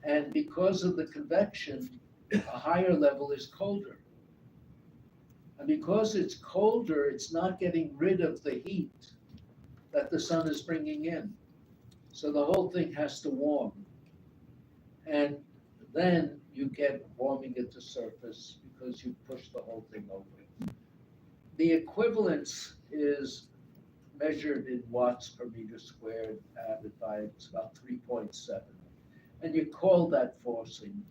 And because of the convection, a higher level is colder. And because it's colder, it's not getting rid of the heat that the sun is bringing in. So the whole thing has to warm. And then you get warming at the surface because you push the whole thing over. The equivalence is measured in watts per meter squared, added by, it's about 3.7. And you call that forcing.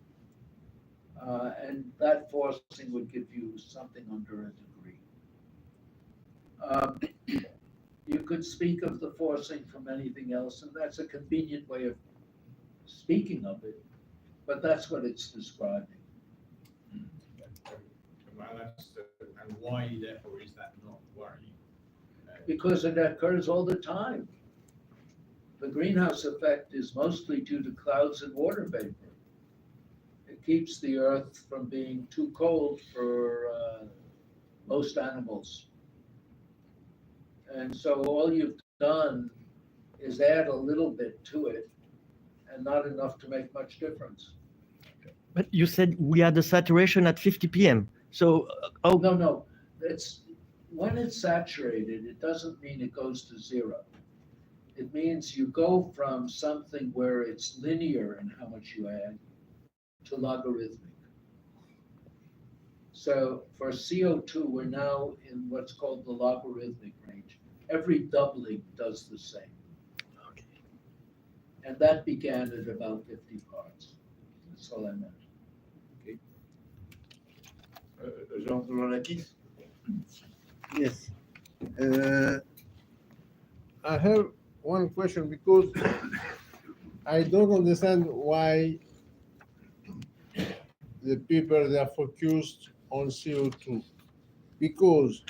And that forcing would give you something under a degree. You could speak of the forcing from anything else, and that's a convenient way of speaking of it, but that's what it's describing. Well, and why, therefore, is that not worrying? Because it occurs all the time. The greenhouse effect is mostly due to clouds and water vapor. It keeps the earth from being too cold for most animals. And so all you've done is add a little bit to it and not enough to make much difference. But you said we had a saturation at 50 p.m. So, No, it's when it's saturated, it doesn't mean it goes to zero. It means you go from something where it's linear in how much you add to logarithmic. So for CO2, we're now in what's called the logarithmic range. Every doubling does the same. And that began at about 50 parts. That's all I meant. Jean Zolonakis? Yes. I have one question because I don't understand why the people they are focused on CO2. Because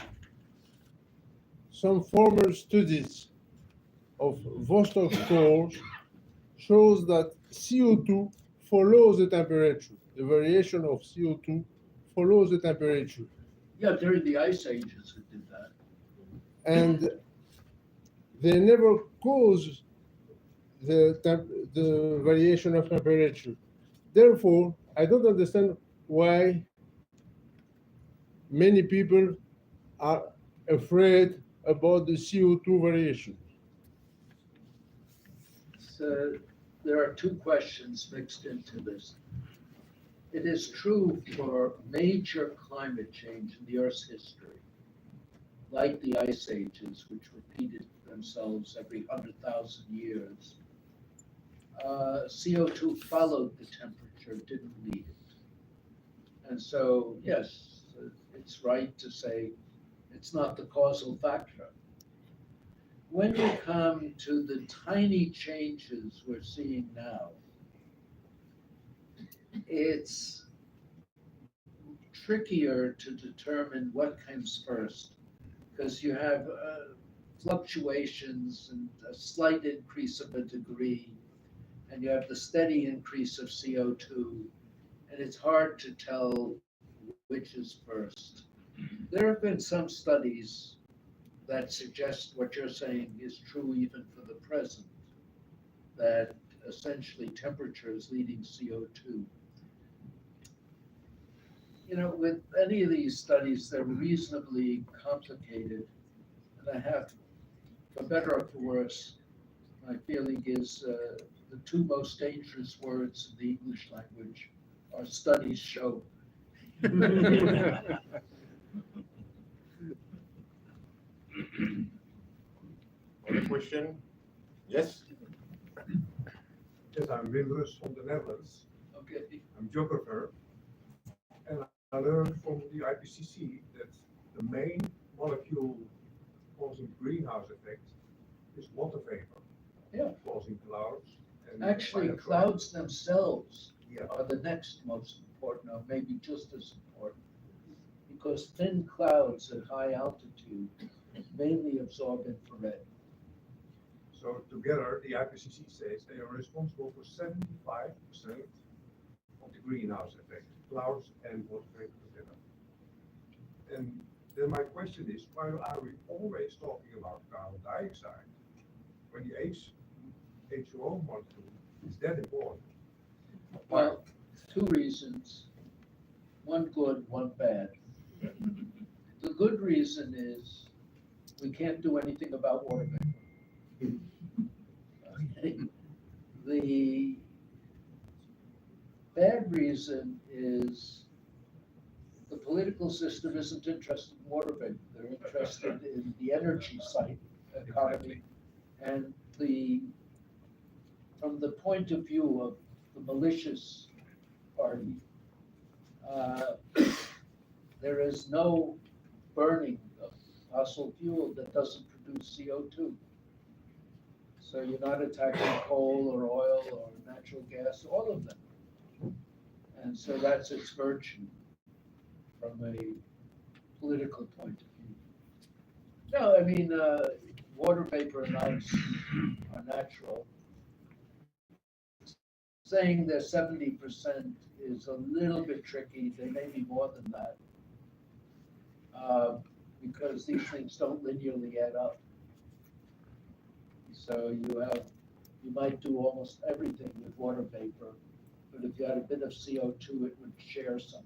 some former studies of Vostok cores shows that CO2 follows the temperature. The variation of CO2 follows the temperature. Yeah, during the ice ages it did that. And they never cause the variation of temperature. Therefore, I don't understand why many people are afraid about the CO2 variation. So there are two questions mixed into this. It is true for major climate change in the Earth's history, like the ice ages, which repeated themselves every 100,000 years. CO2 followed the temperature, didn't lead it. And so, yes, it's right to say it's not the causal factor. When you come to the tiny changes we're seeing now, it's trickier to determine what comes first, because you have fluctuations and a slight increase of a degree, and you have the steady increase of CO2, and it's hard to tell which is first. There have been some studies that suggest what you're saying is true even for the present, that essentially temperature is leading CO2. You know, with any of these studies, they're reasonably complicated, and I have, for better or for worse, my feeling is the two most dangerous words in the English language are studies show. Other question? Yes? Yes, I'm Wim from the Netherlands. Okay. I'm geographer. And I learned from the IPCC that the main molecule causing greenhouse effect is water vapor. Yeah. Causing clouds. And Actually, clouds themselves Yeah. are the next most important, or maybe just as important, because thin clouds at high altitude mainly absorb infrared. So together, the IPCC says they are responsible for 75% of the greenhouse effect, clouds and water vapor together. And then my question is, why are we always talking about carbon dioxide when the H2O molecule is that important? Well, two reasons, one good, one bad. The good reason is we can't do anything about water vapor. Okay. The bad reason is the political system isn't interested in water vapor. They're interested in the energy site economy. And from the point of view of the malicious party, uh, there is no burning of fossil fuel that doesn't produce CO2. So you're not attacking coal or oil or natural gas, all of them. And so that's its virtue from a political point of view. No, I mean, water vapor and ice are natural. Saying that 70% is a little bit tricky. There may be more than that, because these things don't linearly add up. So you might do almost everything with water vapor, but if you had a bit of CO2, it would share some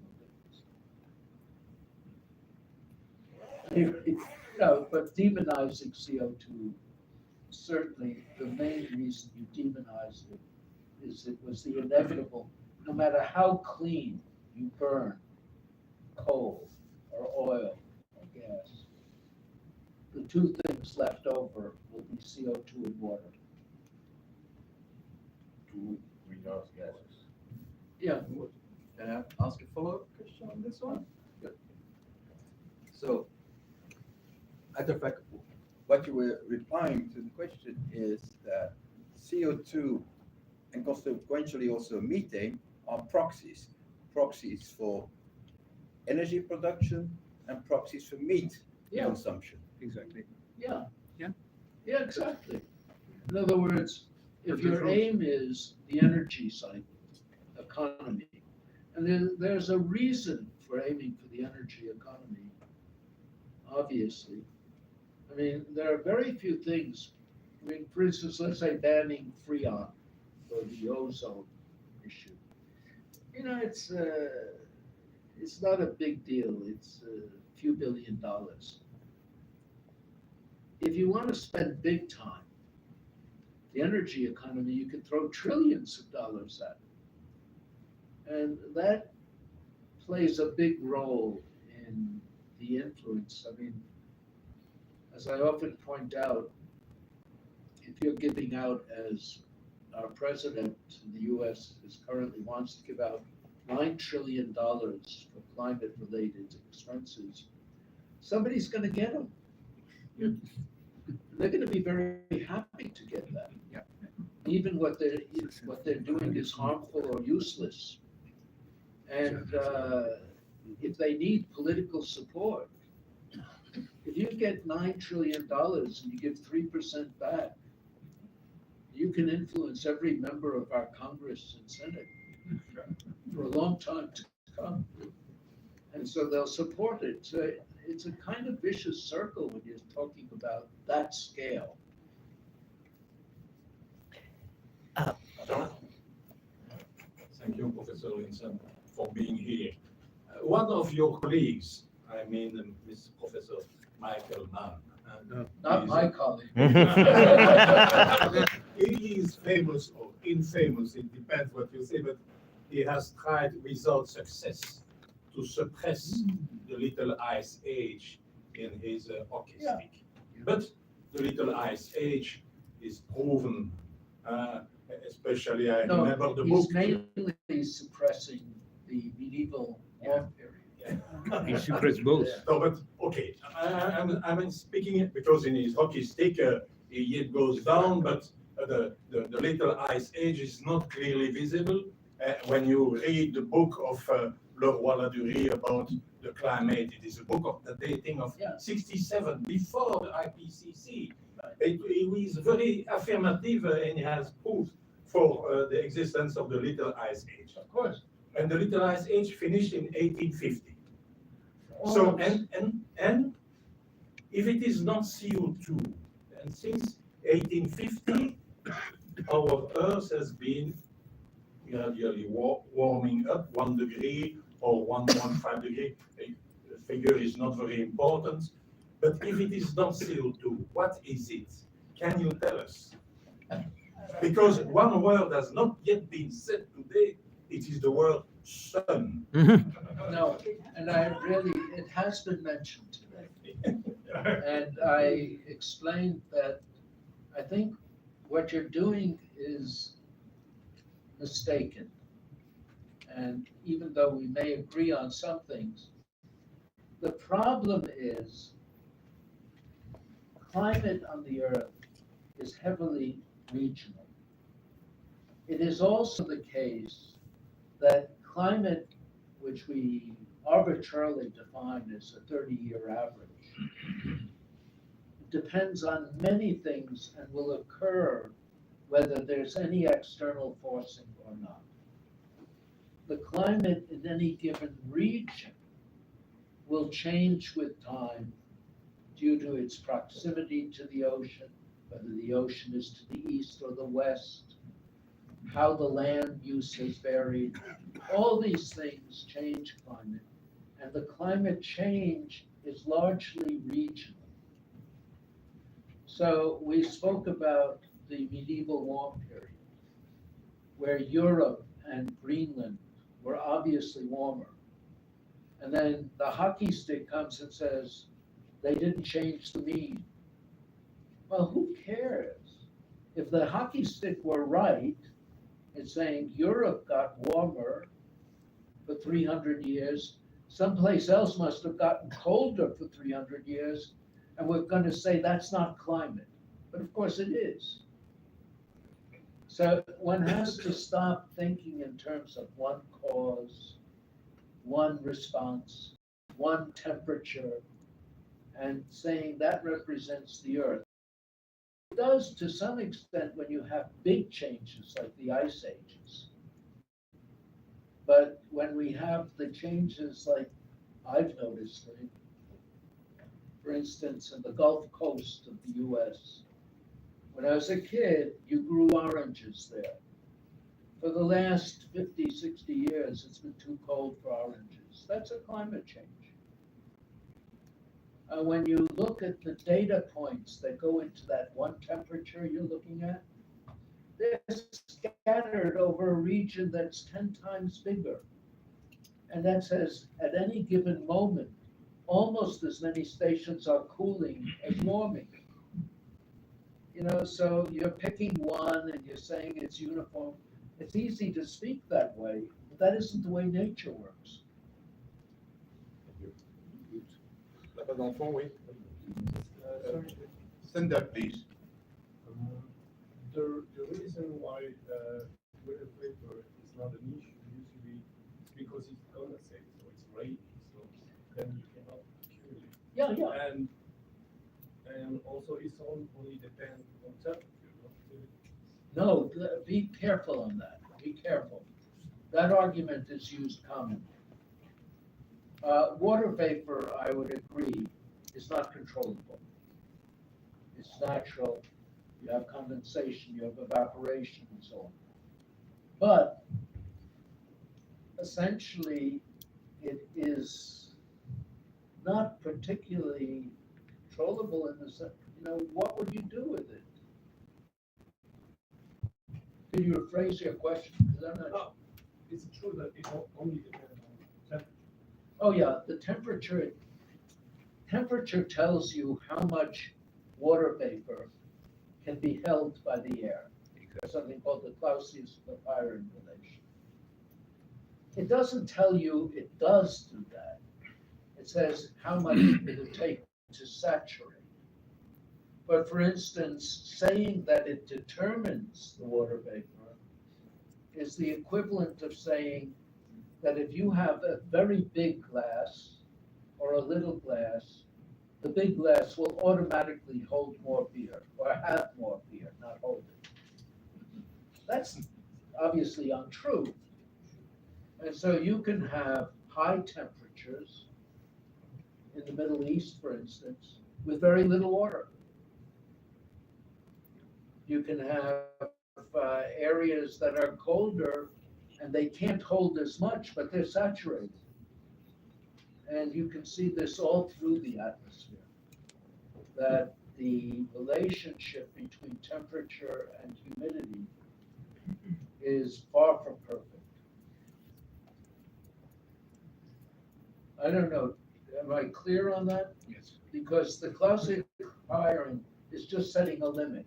of it. But demonizing CO2, certainly the main reason you demonize it is it was the inevitable, no matter how clean you burn coal or oil or gas, the two things left over will be CO2 and water. Two greenhouse gases. Yeah. Can I ask a follow-up question on this one? Good. So, matter of fact, what you were replying to the question is that CO2 and consequentially also methane are proxies for energy production and proxies for meat consumption. Exactly. Yeah. Yeah. Yeah, exactly. In other words, if your aim is the energy cycle, economy, and there's a reason for aiming for the energy economy, obviously. I mean, there are very few things. I mean, for instance, let's say banning Freon or the ozone issue. You know, it's not a big deal. It's a few $1 billion. If you want to spend big time, the energy economy, you could throw trillions of dollars at it. And that plays a big role in the influence. I mean, as I often point out, if you're giving out, as our president in the US is currently wants to give out $9 trillion for climate-related expenses, somebody's going to get them. They're going to be very happy to get that. Yeah. Even what they're doing is harmful or useless. And if they need political support, if you get $9 trillion and you give 3% back, you can influence every member of our Congress and Senate for a long time to come. And so they'll support it. So it's a kind of vicious circle when you're talking about that scale. Thank you, Professor Lindzen, for being here. One of your colleagues, I mean, Mr. Professor Michael Mann. Not my colleague. He is famous or infamous, it depends what you say, but he has tried without success to suppress the little ice age in his hockey stick. But the little ice age is proven, especially I remember the book. He's mainly suppressing the medieval war period. He suppressed both. No, but okay, I'm speaking it because in his hockey stick it goes down, but the little ice age is not clearly visible. When you read the book of Leroy Ladurie about the climate, it is a book of the dating of 67, before the IPCC. It is very affirmative and has proof for the existence of the little ice age. Of course. And the little ice age finished in 1850. So, and if it is not CO2, and since 1850, our Earth has been gradually warming up 1 degree or 1.5 degree. The figure is not very important, but if it is not CO2, what is it? Can you tell us? Because one word has not yet been said today, it is the word sun. No, and it has been mentioned today. And I explained that I think what you're doing is mistaken. And even though we may agree on some things, the problem is climate on the Earth is heavily regional. It is also the case that climate, which we arbitrarily define as a 30-year average, depends on many things and will occur whether there's any external forcing or not. The climate in any given region will change with time due to its proximity to the ocean, whether the ocean is to the east or the west, how the land use has varied. All these things change climate, and the climate change is largely regional. So we spoke about the medieval warm period, where Europe and Greenland were obviously warmer. And then the hockey stick comes and says, they didn't change the mean. Well, who cares? If the hockey stick were right in saying Europe got warmer for 300 years, someplace else must have gotten colder for 300 years, and we're going to say that's not climate. But of course it is. So one has to stop thinking in terms of one cause, one response, one temperature, and saying that represents the Earth. It does to some extent when you have big changes like the ice ages. But when we have the changes like I've noticed, for instance, in the Gulf Coast of the US, when I was a kid, you grew oranges there. For the last 50, 60 years, it's been too cold for oranges. That's a climate change. When you look at the data points that go into that one temperature you're looking at, they're scattered over a region that's 10 times bigger. And that says at any given moment, almost as many stations are cooling as warming. You know, so you're picking one and you're saying it's uniform. It's easy to speak that way, but that isn't the way nature works. Stand up, please. The reason why weather paper is not an issue usually is because it's condensate, so it's raining, so then you cannot cure it. Yeah, yeah. And also it's only depend on temperature. No, be careful on that. Be careful. That argument is used commonly. Water vapor, I would agree, is not controllable. It's natural. You have condensation, you have evaporation, and so on. But essentially, it is not particularly controllable in the sense, you know, what would you do with it? Could you rephrase your question? Because I'm not. It's true that it only depends on temperature. Oh yeah, the temperature. Temperature tells you how much water vapor can be held by the air. There's something called the Clausius-Clapeyron relation. It doesn't tell you it does do that. It says how much it will take to saturate. But for instance, saying that it determines the water vapor is the equivalent of saying that if you have a very big glass or a little glass, the big glass will automatically hold more beer or have more beer, not hold it. That's obviously untrue. And so you can have high temperatures in the Middle East, for instance, with very little water. You can have areas that are colder and they can't hold as much, but they're saturated. And you can see this all through the atmosphere, that the relationship between temperature and humidity is far from perfect. I don't know, am I clear on that? Yes. Because the Clausius-Clapeyron is just setting a limit.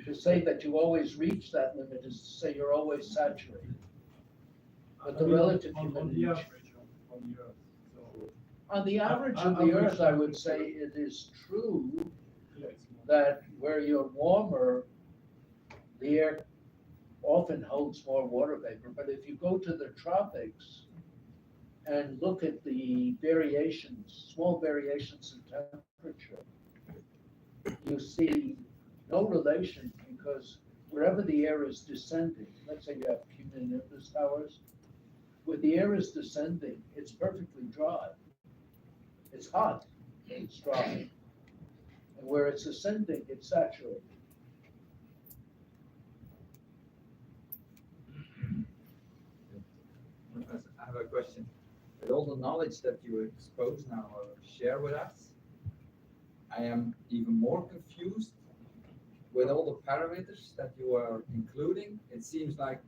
To say that you always reach that limit is to say you're always saturated. But the relative on the humidity, average on the Earth. So, on the average of the Earth, I would say it is true yeah, it's more. that where you're warmer, the air often holds more water vapor. But if you go to the tropics and look at the variations, small variations in temperature, you see no relation, because wherever the air is descending, let's say you have cumulonimbus towers, where the air is descending, it's perfectly dry. It's hot, it's dry. And where it's ascending, it's saturated. I have a question. With all the knowledge that you expose now or share with us, I am even more confused with all the parameters that you are including. It seems like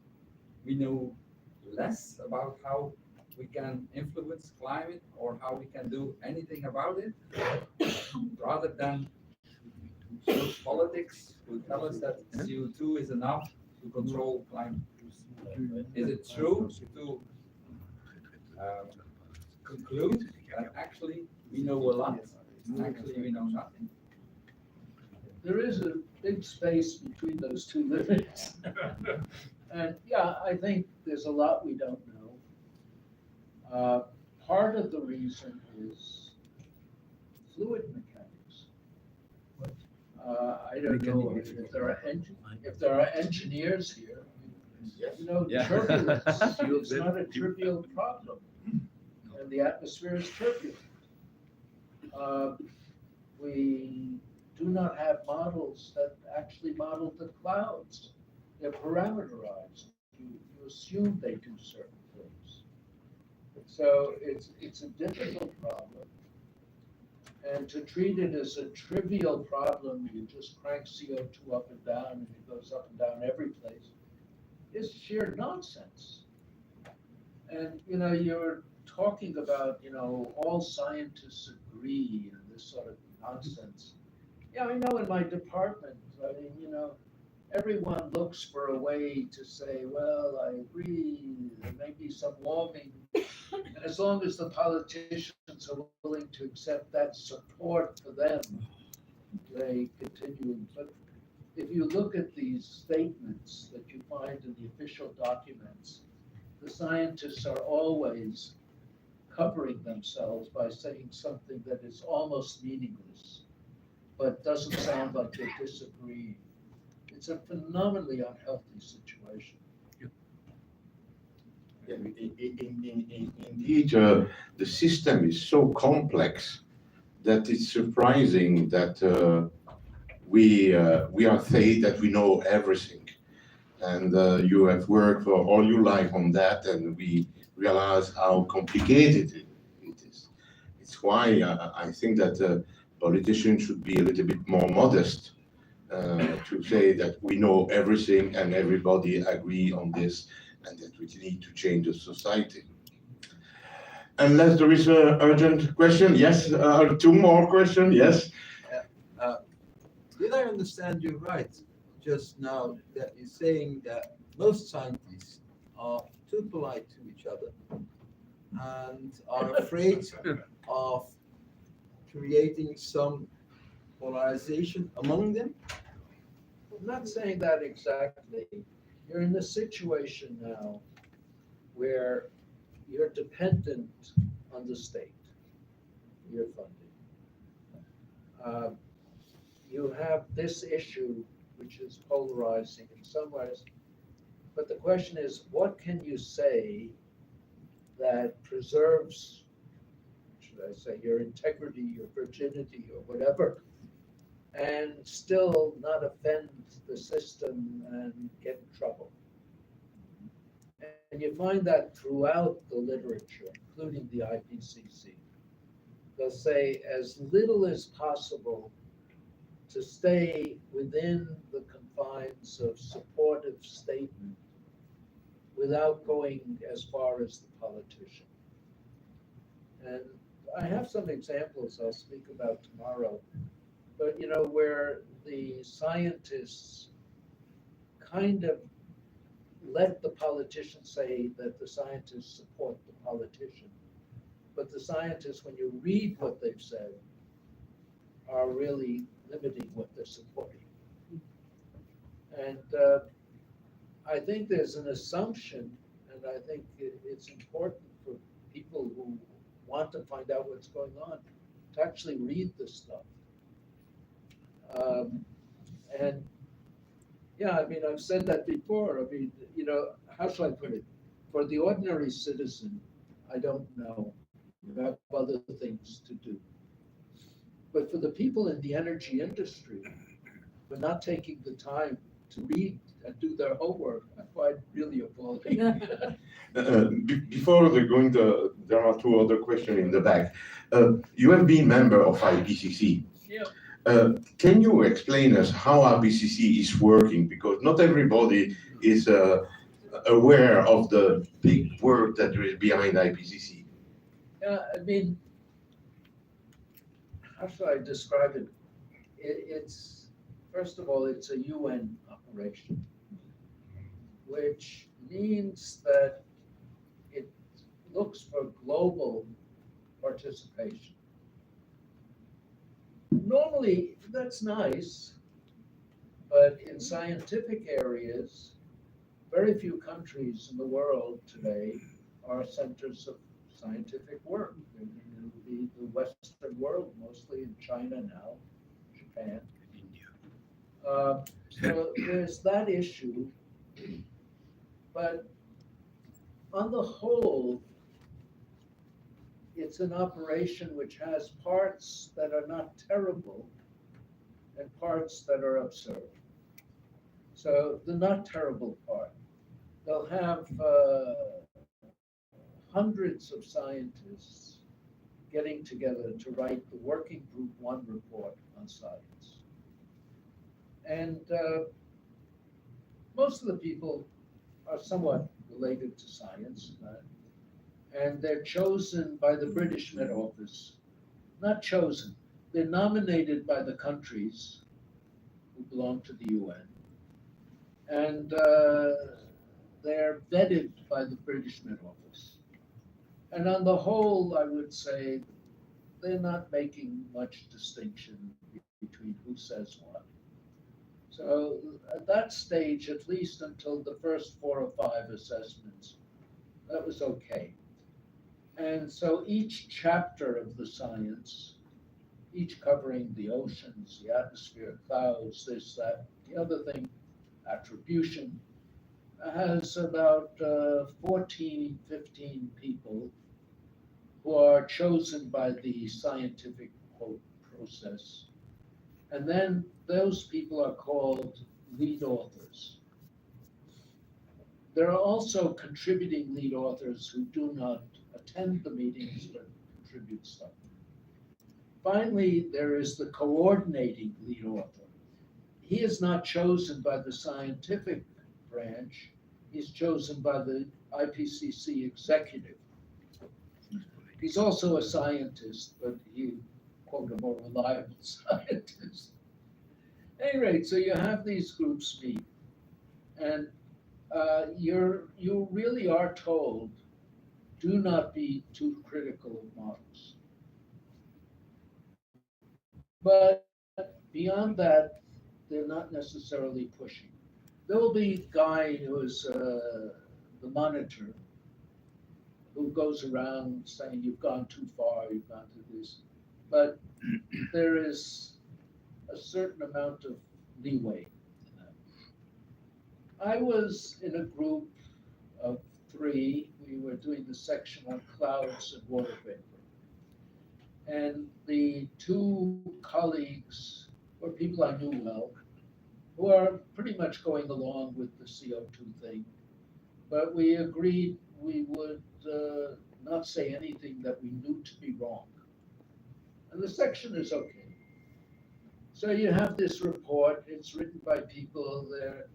we know less about how we can influence climate or how we can do anything about it, rather than those politics who tell us that CO2 is enough to control climate. Is it true to conclude that actually we know a lot, actually we know nothing? There is a big space between those two limits. And yeah, I think there's a lot we don't know. Part of the reason is fluid mechanics. I don't know if there are engineers here. You know, turbulence is not a trivial problem, and the atmosphere is turbulent. We do not have models that actually model the clouds. They're parameterized. You assume they do certain things. So it's a difficult problem. And to treat it as a trivial problem, you just crank CO2 up and down, and it goes up and down every place, is sheer nonsense. And, you know, you're talking about, you know, all scientists agree and this sort of nonsense. Yeah, I know in my department, I mean, you know, everyone looks for a way to say, well, I agree, there may be some warming. And as long as the politicians are willing to accept that support for them, they continue. But if you look at these statements that you find in the official documents, the scientists are always covering themselves by saying something that is almost meaningless, but doesn't sound like they're disagreeing. It's a phenomenally unhealthy situation. Yeah, indeed, the system is so complex that it's surprising that we are saying that we know everything. And you have worked for all your life on that, and we realize how complicated it is. It's why I think that politicians should be a little bit more modest to say that we know everything and everybody agree on this, and that we need to change the society. Unless there is an urgent question, yes, two more questions, yes. Did I understand you right just now that you're saying that most scientists are too polite to each other and are afraid of creating some polarization among them? I'm not saying that exactly. You're in a situation now where you're dependent on the state, your funding. You have this issue, which is polarizing in some ways, but the question is, what can you say that preserves, should I say, your integrity, your virginity, or whatever, and still not offend the system and get in trouble? And you find that throughout the literature, including the IPCC. They'll say as little as possible to stay within the confines of supportive statement without going as far as the politician. And I have some examples I'll speak about tomorrow, but you know, where the scientists kind of let the politicians say that the scientists support the politician. But the scientists, when you read what they've said, are really limiting what they're supporting. And I think there's an assumption, and I think it's important for people who want to find out what's going on to actually read this stuff. And yeah, I mean, I've said that before. I mean, you know, how shall I put it? For the ordinary citizen, I don't know. You have other things to do. But for the people in the energy industry, for not taking the time to read and do their homework, I find really appalling. Before going to, there are two other questions in the back. You have been member of IPCC. Yeah. Can you explain us how IPCC is working? Because not everybody is aware of the big work that is behind IPCC. Yeah, I mean, how should I describe it? It's, first of all, it's a UN operation, which means that it looks for global participation. Normally, that's nice, but in scientific areas, very few countries in the world today are centers of scientific work. The Western world, mostly in China now, Japan. India. So there's that issue, but on the whole, it's an operation which has parts that are not terrible and parts that are absurd. So the not terrible part, they'll have hundreds of scientists getting together to write the Working Group 1 report on science. And most of the people are somewhat related to science, and they're chosen by the British Met Office. Not chosen, they're nominated by the countries who belong to the UN, and they're vetted by the British Met Office. And on the whole, I would say they're not making much distinction between who says what. So at that stage, at least until the first 4 or 5 assessments, that was okay. And so each chapter of the science, each covering the oceans, the atmosphere, clouds, this, that, the other thing, attribution, has about 14, 15 people who are chosen by the scientific quote process. And then those people are called lead authors. There are also contributing lead authors who do not attend the meetings but contribute stuff. Finally, there is the coordinating lead author. He is not chosen by the scientific branch, he's chosen by the IPCC executive. He's also a scientist, but he, quote, a more reliable scientist. At any rate, so you have these groups meet, and you really are told, do not be too critical of models. But beyond that, they're not necessarily pushing. There will be a guy who is the monitor, who goes around saying you've gone too far, you've gone to this. But there is a certain amount of leeway in that. I was in a group of 3. We were doing the section on clouds and water vapor. And the 2 colleagues were people I knew well, who are pretty much going along with the CO2 thing. But we agreed we would not say anything that we knew to be wrong. And the section is okay. So you have this report, it's written by people, they're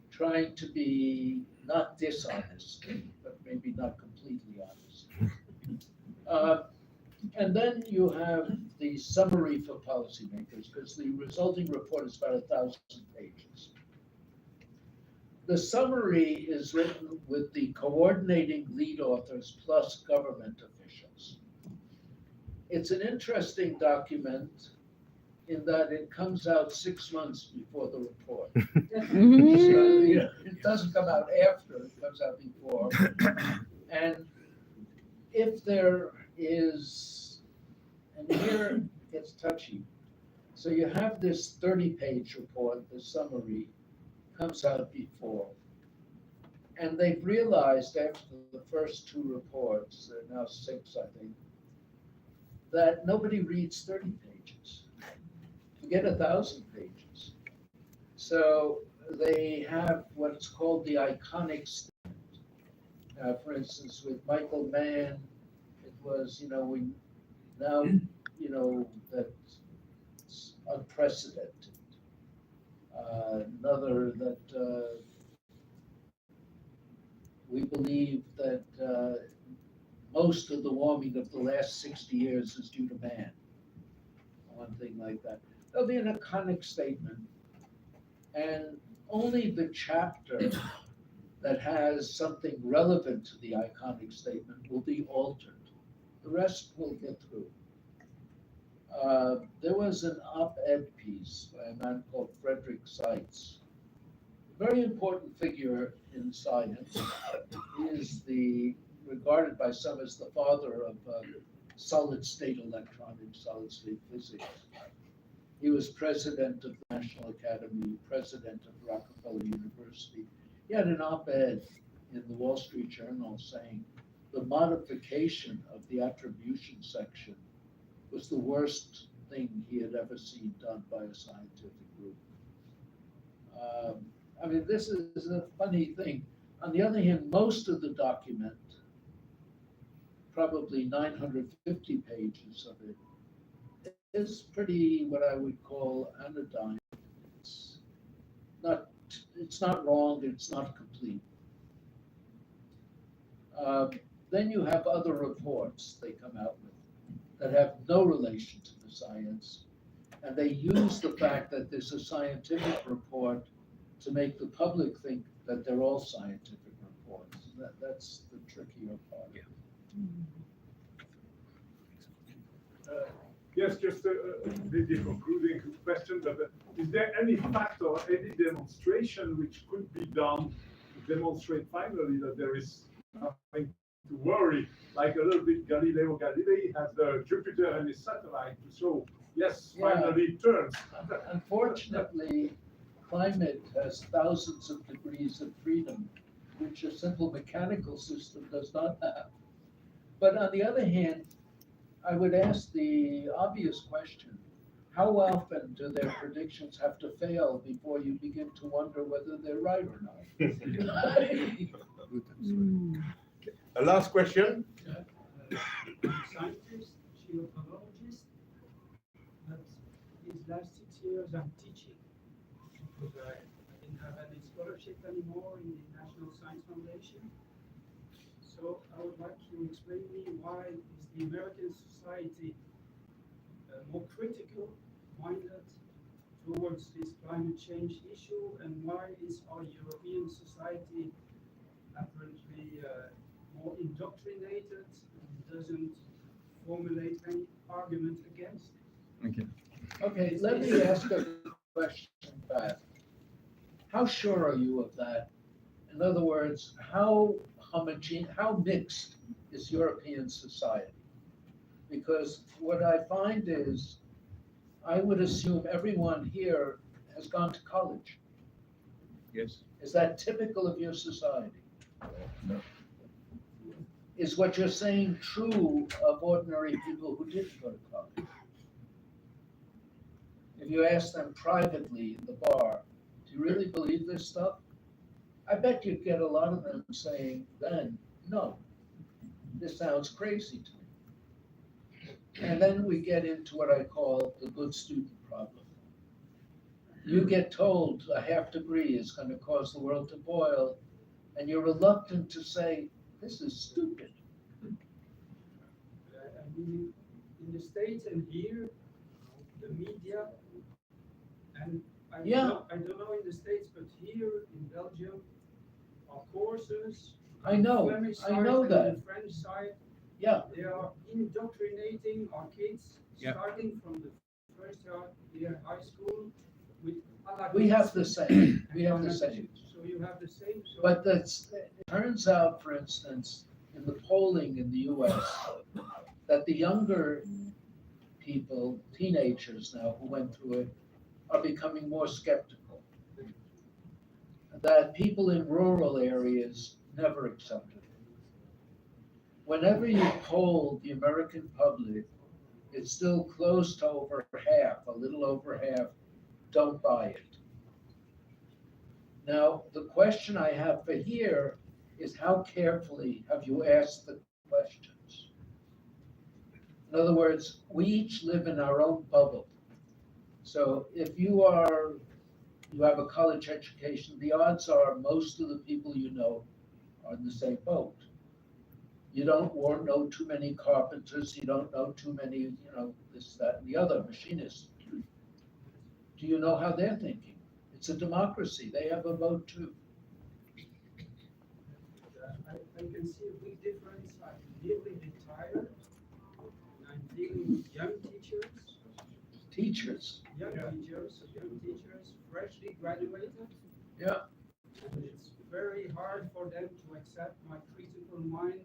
trying to be not dishonest, but maybe not completely honest. And then you have the summary for policymakers, because the resulting report is about 1,000 pages. The summary is written with the coordinating lead authors plus government officials. It's an interesting document in that it comes out 6 months before the report. So, you know, it doesn't come out after, it comes out before. And if there is, and here it gets touchy. So you have this 30-page report, the summary, comes out before. And they've realized after the first 2 reports, there are now 6, I think, that nobody reads 30 pages. Forget 1,000 pages. So they have what's called the iconic statement. For instance, with Michael Mann, it was, you know, we now, you know, that it's unprecedented. Another that we believe that most of the warming of the last 60 years is due to man. One thing like that. There'll be an iconic statement, and only the chapter that has something relevant to the iconic statement will be altered. The rest will get through. There was an op-ed piece by a man called Frederick Seitz. A very important figure in science, is regarded by some as the father of solid-state electronics, solid-state physics. He was president of the National Academy, president of Rockefeller University. He had an op-ed in the Wall Street Journal saying the modification of the attribution section was the worst thing he had ever seen done by a scientific group. I mean, this is a funny thing. On the other hand, most of the document, probably 950 pages of it, is pretty what I would call anodyne. It's not wrong, it's not complete. Then you have other reports they come out with that have no relation to the science, and they use the fact that there's a scientific report to make the public think that they're all scientific reports. That's the trickier part. Yes, just maybe a concluding question, but is there any fact or any demonstration which could be done to demonstrate finally that there is nothing to worry, like a little bit Galileo Galilei has Jupiter and his satellite to show, yes, finally it turns. Unfortunately, climate has thousands of degrees of freedom, which a simple mechanical system does not have. But on the other hand, I would ask the obvious question, how often do their predictions have to fail before you begin to wonder whether they're right or not? A last question. Scientist, geopolitologist, but these last 6 years I'm teaching because I didn't have any scholarship anymore in the National Science Foundation. So I would like you to explain me why is the American society more critical minded towards this climate change issue, and why is our European society apparently more indoctrinated and doesn't formulate any argument against it? Okay, let me ask a question back. How sure are you of that? In other words, how mixed is European society? Because what I find is, I would assume everyone here has gone to college. Yes. Is that typical of your society? No. Is what you're saying true of ordinary people who didn't go to college? If you ask them privately in the bar, do you really believe this stuff? I bet you'd get a lot of them saying then, no, this sounds crazy to me. And then we get into what I call the good student problem. You get told a half degree is going to cause the world to boil, and you're reluctant to say, this is stupid. I mean, in the States and here, the media, and I don't know in the States, but here in Belgium, courses. I know, Flemish I side know and that. the French side. Yeah. They are indoctrinating our kids, Yeah. starting from the first year high school with. We have the same, we have the same. So you have the same. So But that's, it turns out, for instance, in the polling in the US, that the younger people, teenagers now who went through it, are becoming more skeptical. That people in rural areas never accepted it. Whenever you poll the American public, it's still close to over half, a little over half, don't buy it. Now, the question I have for here is how carefully have you asked the questions? In other words, we each live in our own bubble. So if you have a college education, the odds are most of the people you know are in the same boat. You don't know too many carpenters, you don't know too many, this, that, and the other, machinists. Do you know how they're thinking? It's a democracy, they have a vote too. I can see a big difference. I'm nearly retired. And I'm dealing with young teachers. Young teachers, freshly graduated. Yeah. And it's very hard for them to accept my critical mind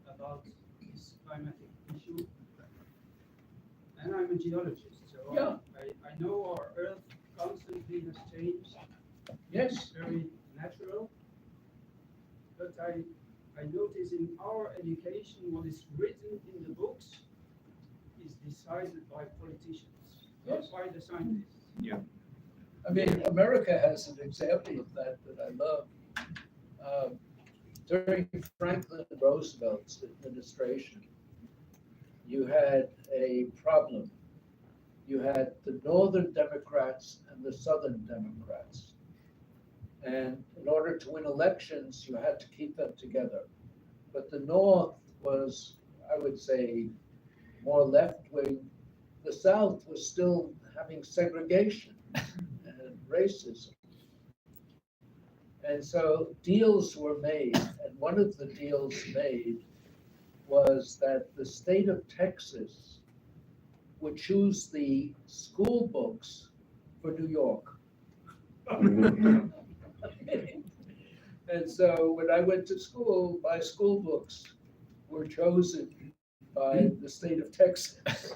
about this climatic issue. And I'm a geologist, so Yeah. I know our Earth constantly has changed. Yes. It's very natural. But I notice in our education, what is written in the books is decided by politicians, not by the scientists. Yeah. I mean, America has an example of that I love. During Franklin Roosevelt's administration, you had a problem. You had the Northern Democrats and the Southern Democrats. And in order to win elections, you had to keep them together. But the North was, I would say, more left-wing. The South was still having segregation and racism. And so deals were made, and one of the deals made was that the state of Texas would choose the school books for New York. And so when I went to school, my school books were chosen by the state of Texas.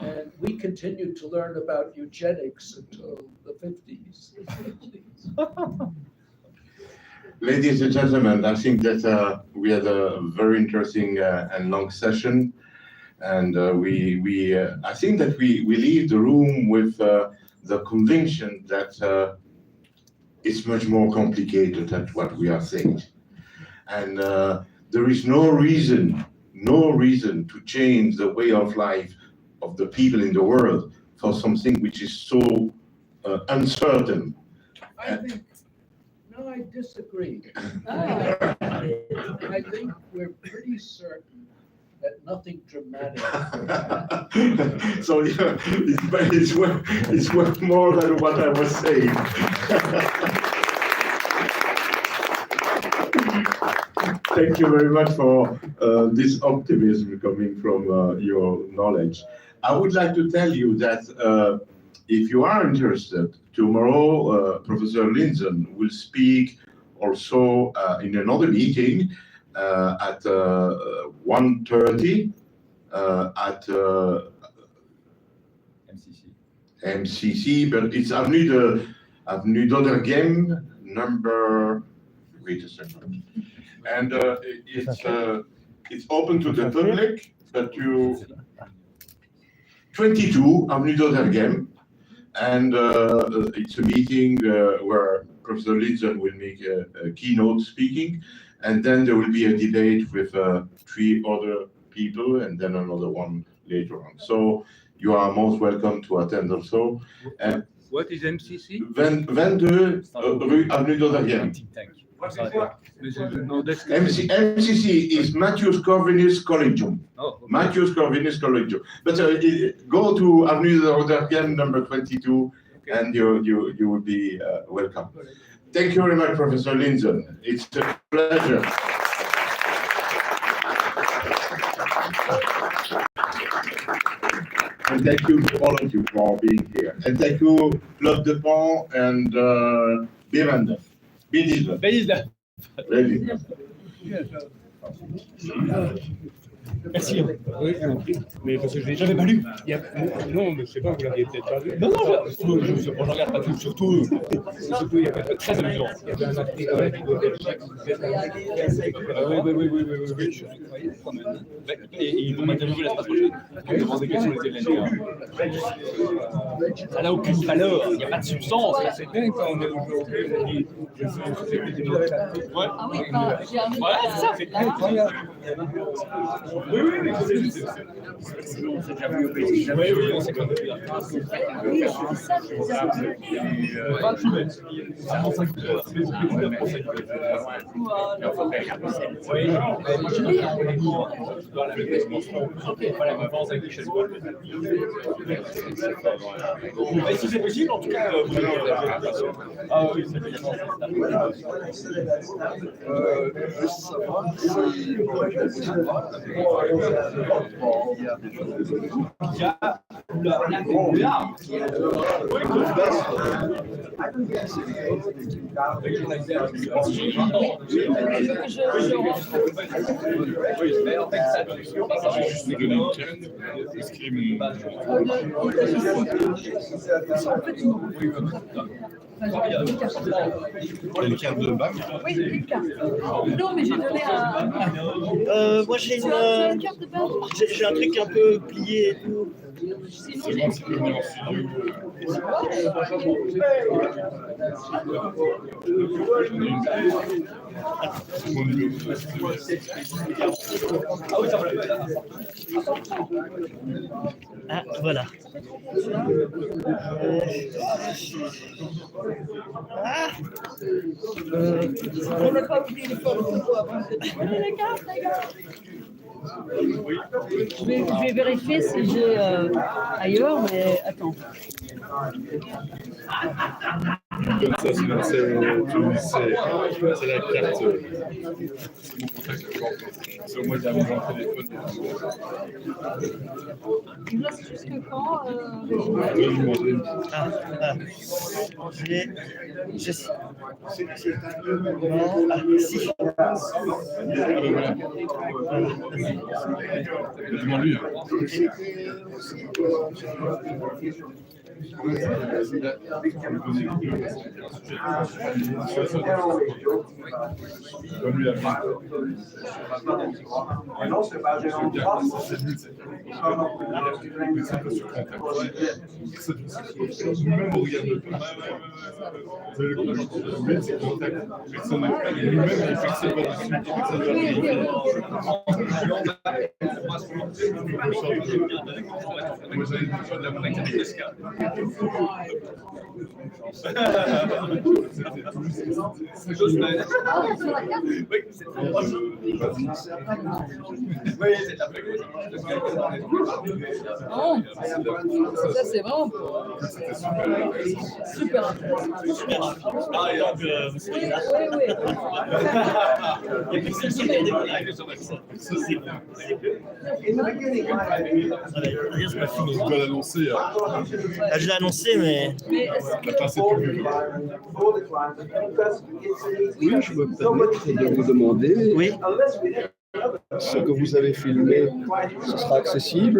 And we continued to learn about eugenics until the 50s. Ladies and gentlemen, I think that we had a very interesting and long session. And I think that we leave the room with the conviction that it's much more complicated than what we are saying. And there is no reason to change the way of life of the people in the world for something which is so uncertain. I disagree. I think we're pretty certain that nothing dramatic will happen. So yeah, it's worth more than what I was saying. Thank you very much for this optimism coming from your knowledge. I would like to tell you that if you are interested, tomorrow Professor Lindzen will speak also in another meeting at 1:30 at MCC, but it's Avenue d'Oderghem, number, wait a second. And it's open to the public, but 22 Avenue d'Oderghem. And it's a meeting where Professor Lindzen will make a keynote speaking, and then there will be a debate with 3 other people, and then another one later on. So you are most welcome to attend also. What is MCC? 22 rue Avenue d'Oderghem. Thank you. What is what? MCC is Matthius Corvinus Collegium. Oh, okay. Matthius Corvinus Collegium. But go to Avenue d'Oderghem number 22, okay, and you will be welcome. Thank you very much, Professor Lindzen. It's a pleasure. And thank you to all of you for being here. And thank you, Claude Dupont and Bevende. Bédisle. Merci. Oui, mais parce que j'avais pas lu. Non, mais je sais pas, vous l'aviez peut-être pas vu. Non, je regarde pas tout. Surtout, il y avait très amusant. Il y avait un actrice oui. Et ils vont m'interviewer la semaine prochaine. Ils me demandent des questions les élèves. Ça n'a aucune valeur, il n'y a pas de substance. C'est bien quand on est aujourd'hui. Ah oui, j'ai un voilà, c'est ça, c'est incroyable. Oui, c'est déjà vu au pays. Oui, on sait comment dire. Oui, c'est ça, c'est ça. Si c'est possible, en tout cas, ah oui, c'est bien. Il y a là. Une carte de bac. Oui, une carte. Non, mais j'ai donné un. Moi, j'ai Tu as une carte de bac. j'ai un truc un peu plié et tout. Ah, voilà. On n'a pas oublié les photos avant de donner les cartes, les gars. Je vais vérifier si j'ai ailleurs, mais attends. Ça, c'est la carte. C'est au moins qu'il y a mon téléphone. Il reste jusque quand, Demande-lui. Non, c'est pas gênant. Nous-mêmes, on regarde pas. Vous avez le but, c'est contact. Personne n'est pas. Nous-mêmes, on ne fixe pas dessus. Moi, j'avais besoin de la monnaie. Ça c'est vraiment super intéressant. Oui. Je dois l'annoncer. Je l'ai annoncé, mais. Oui, je me permets de vous demander. Oui. Ce que vous avez filmé, ce sera accessible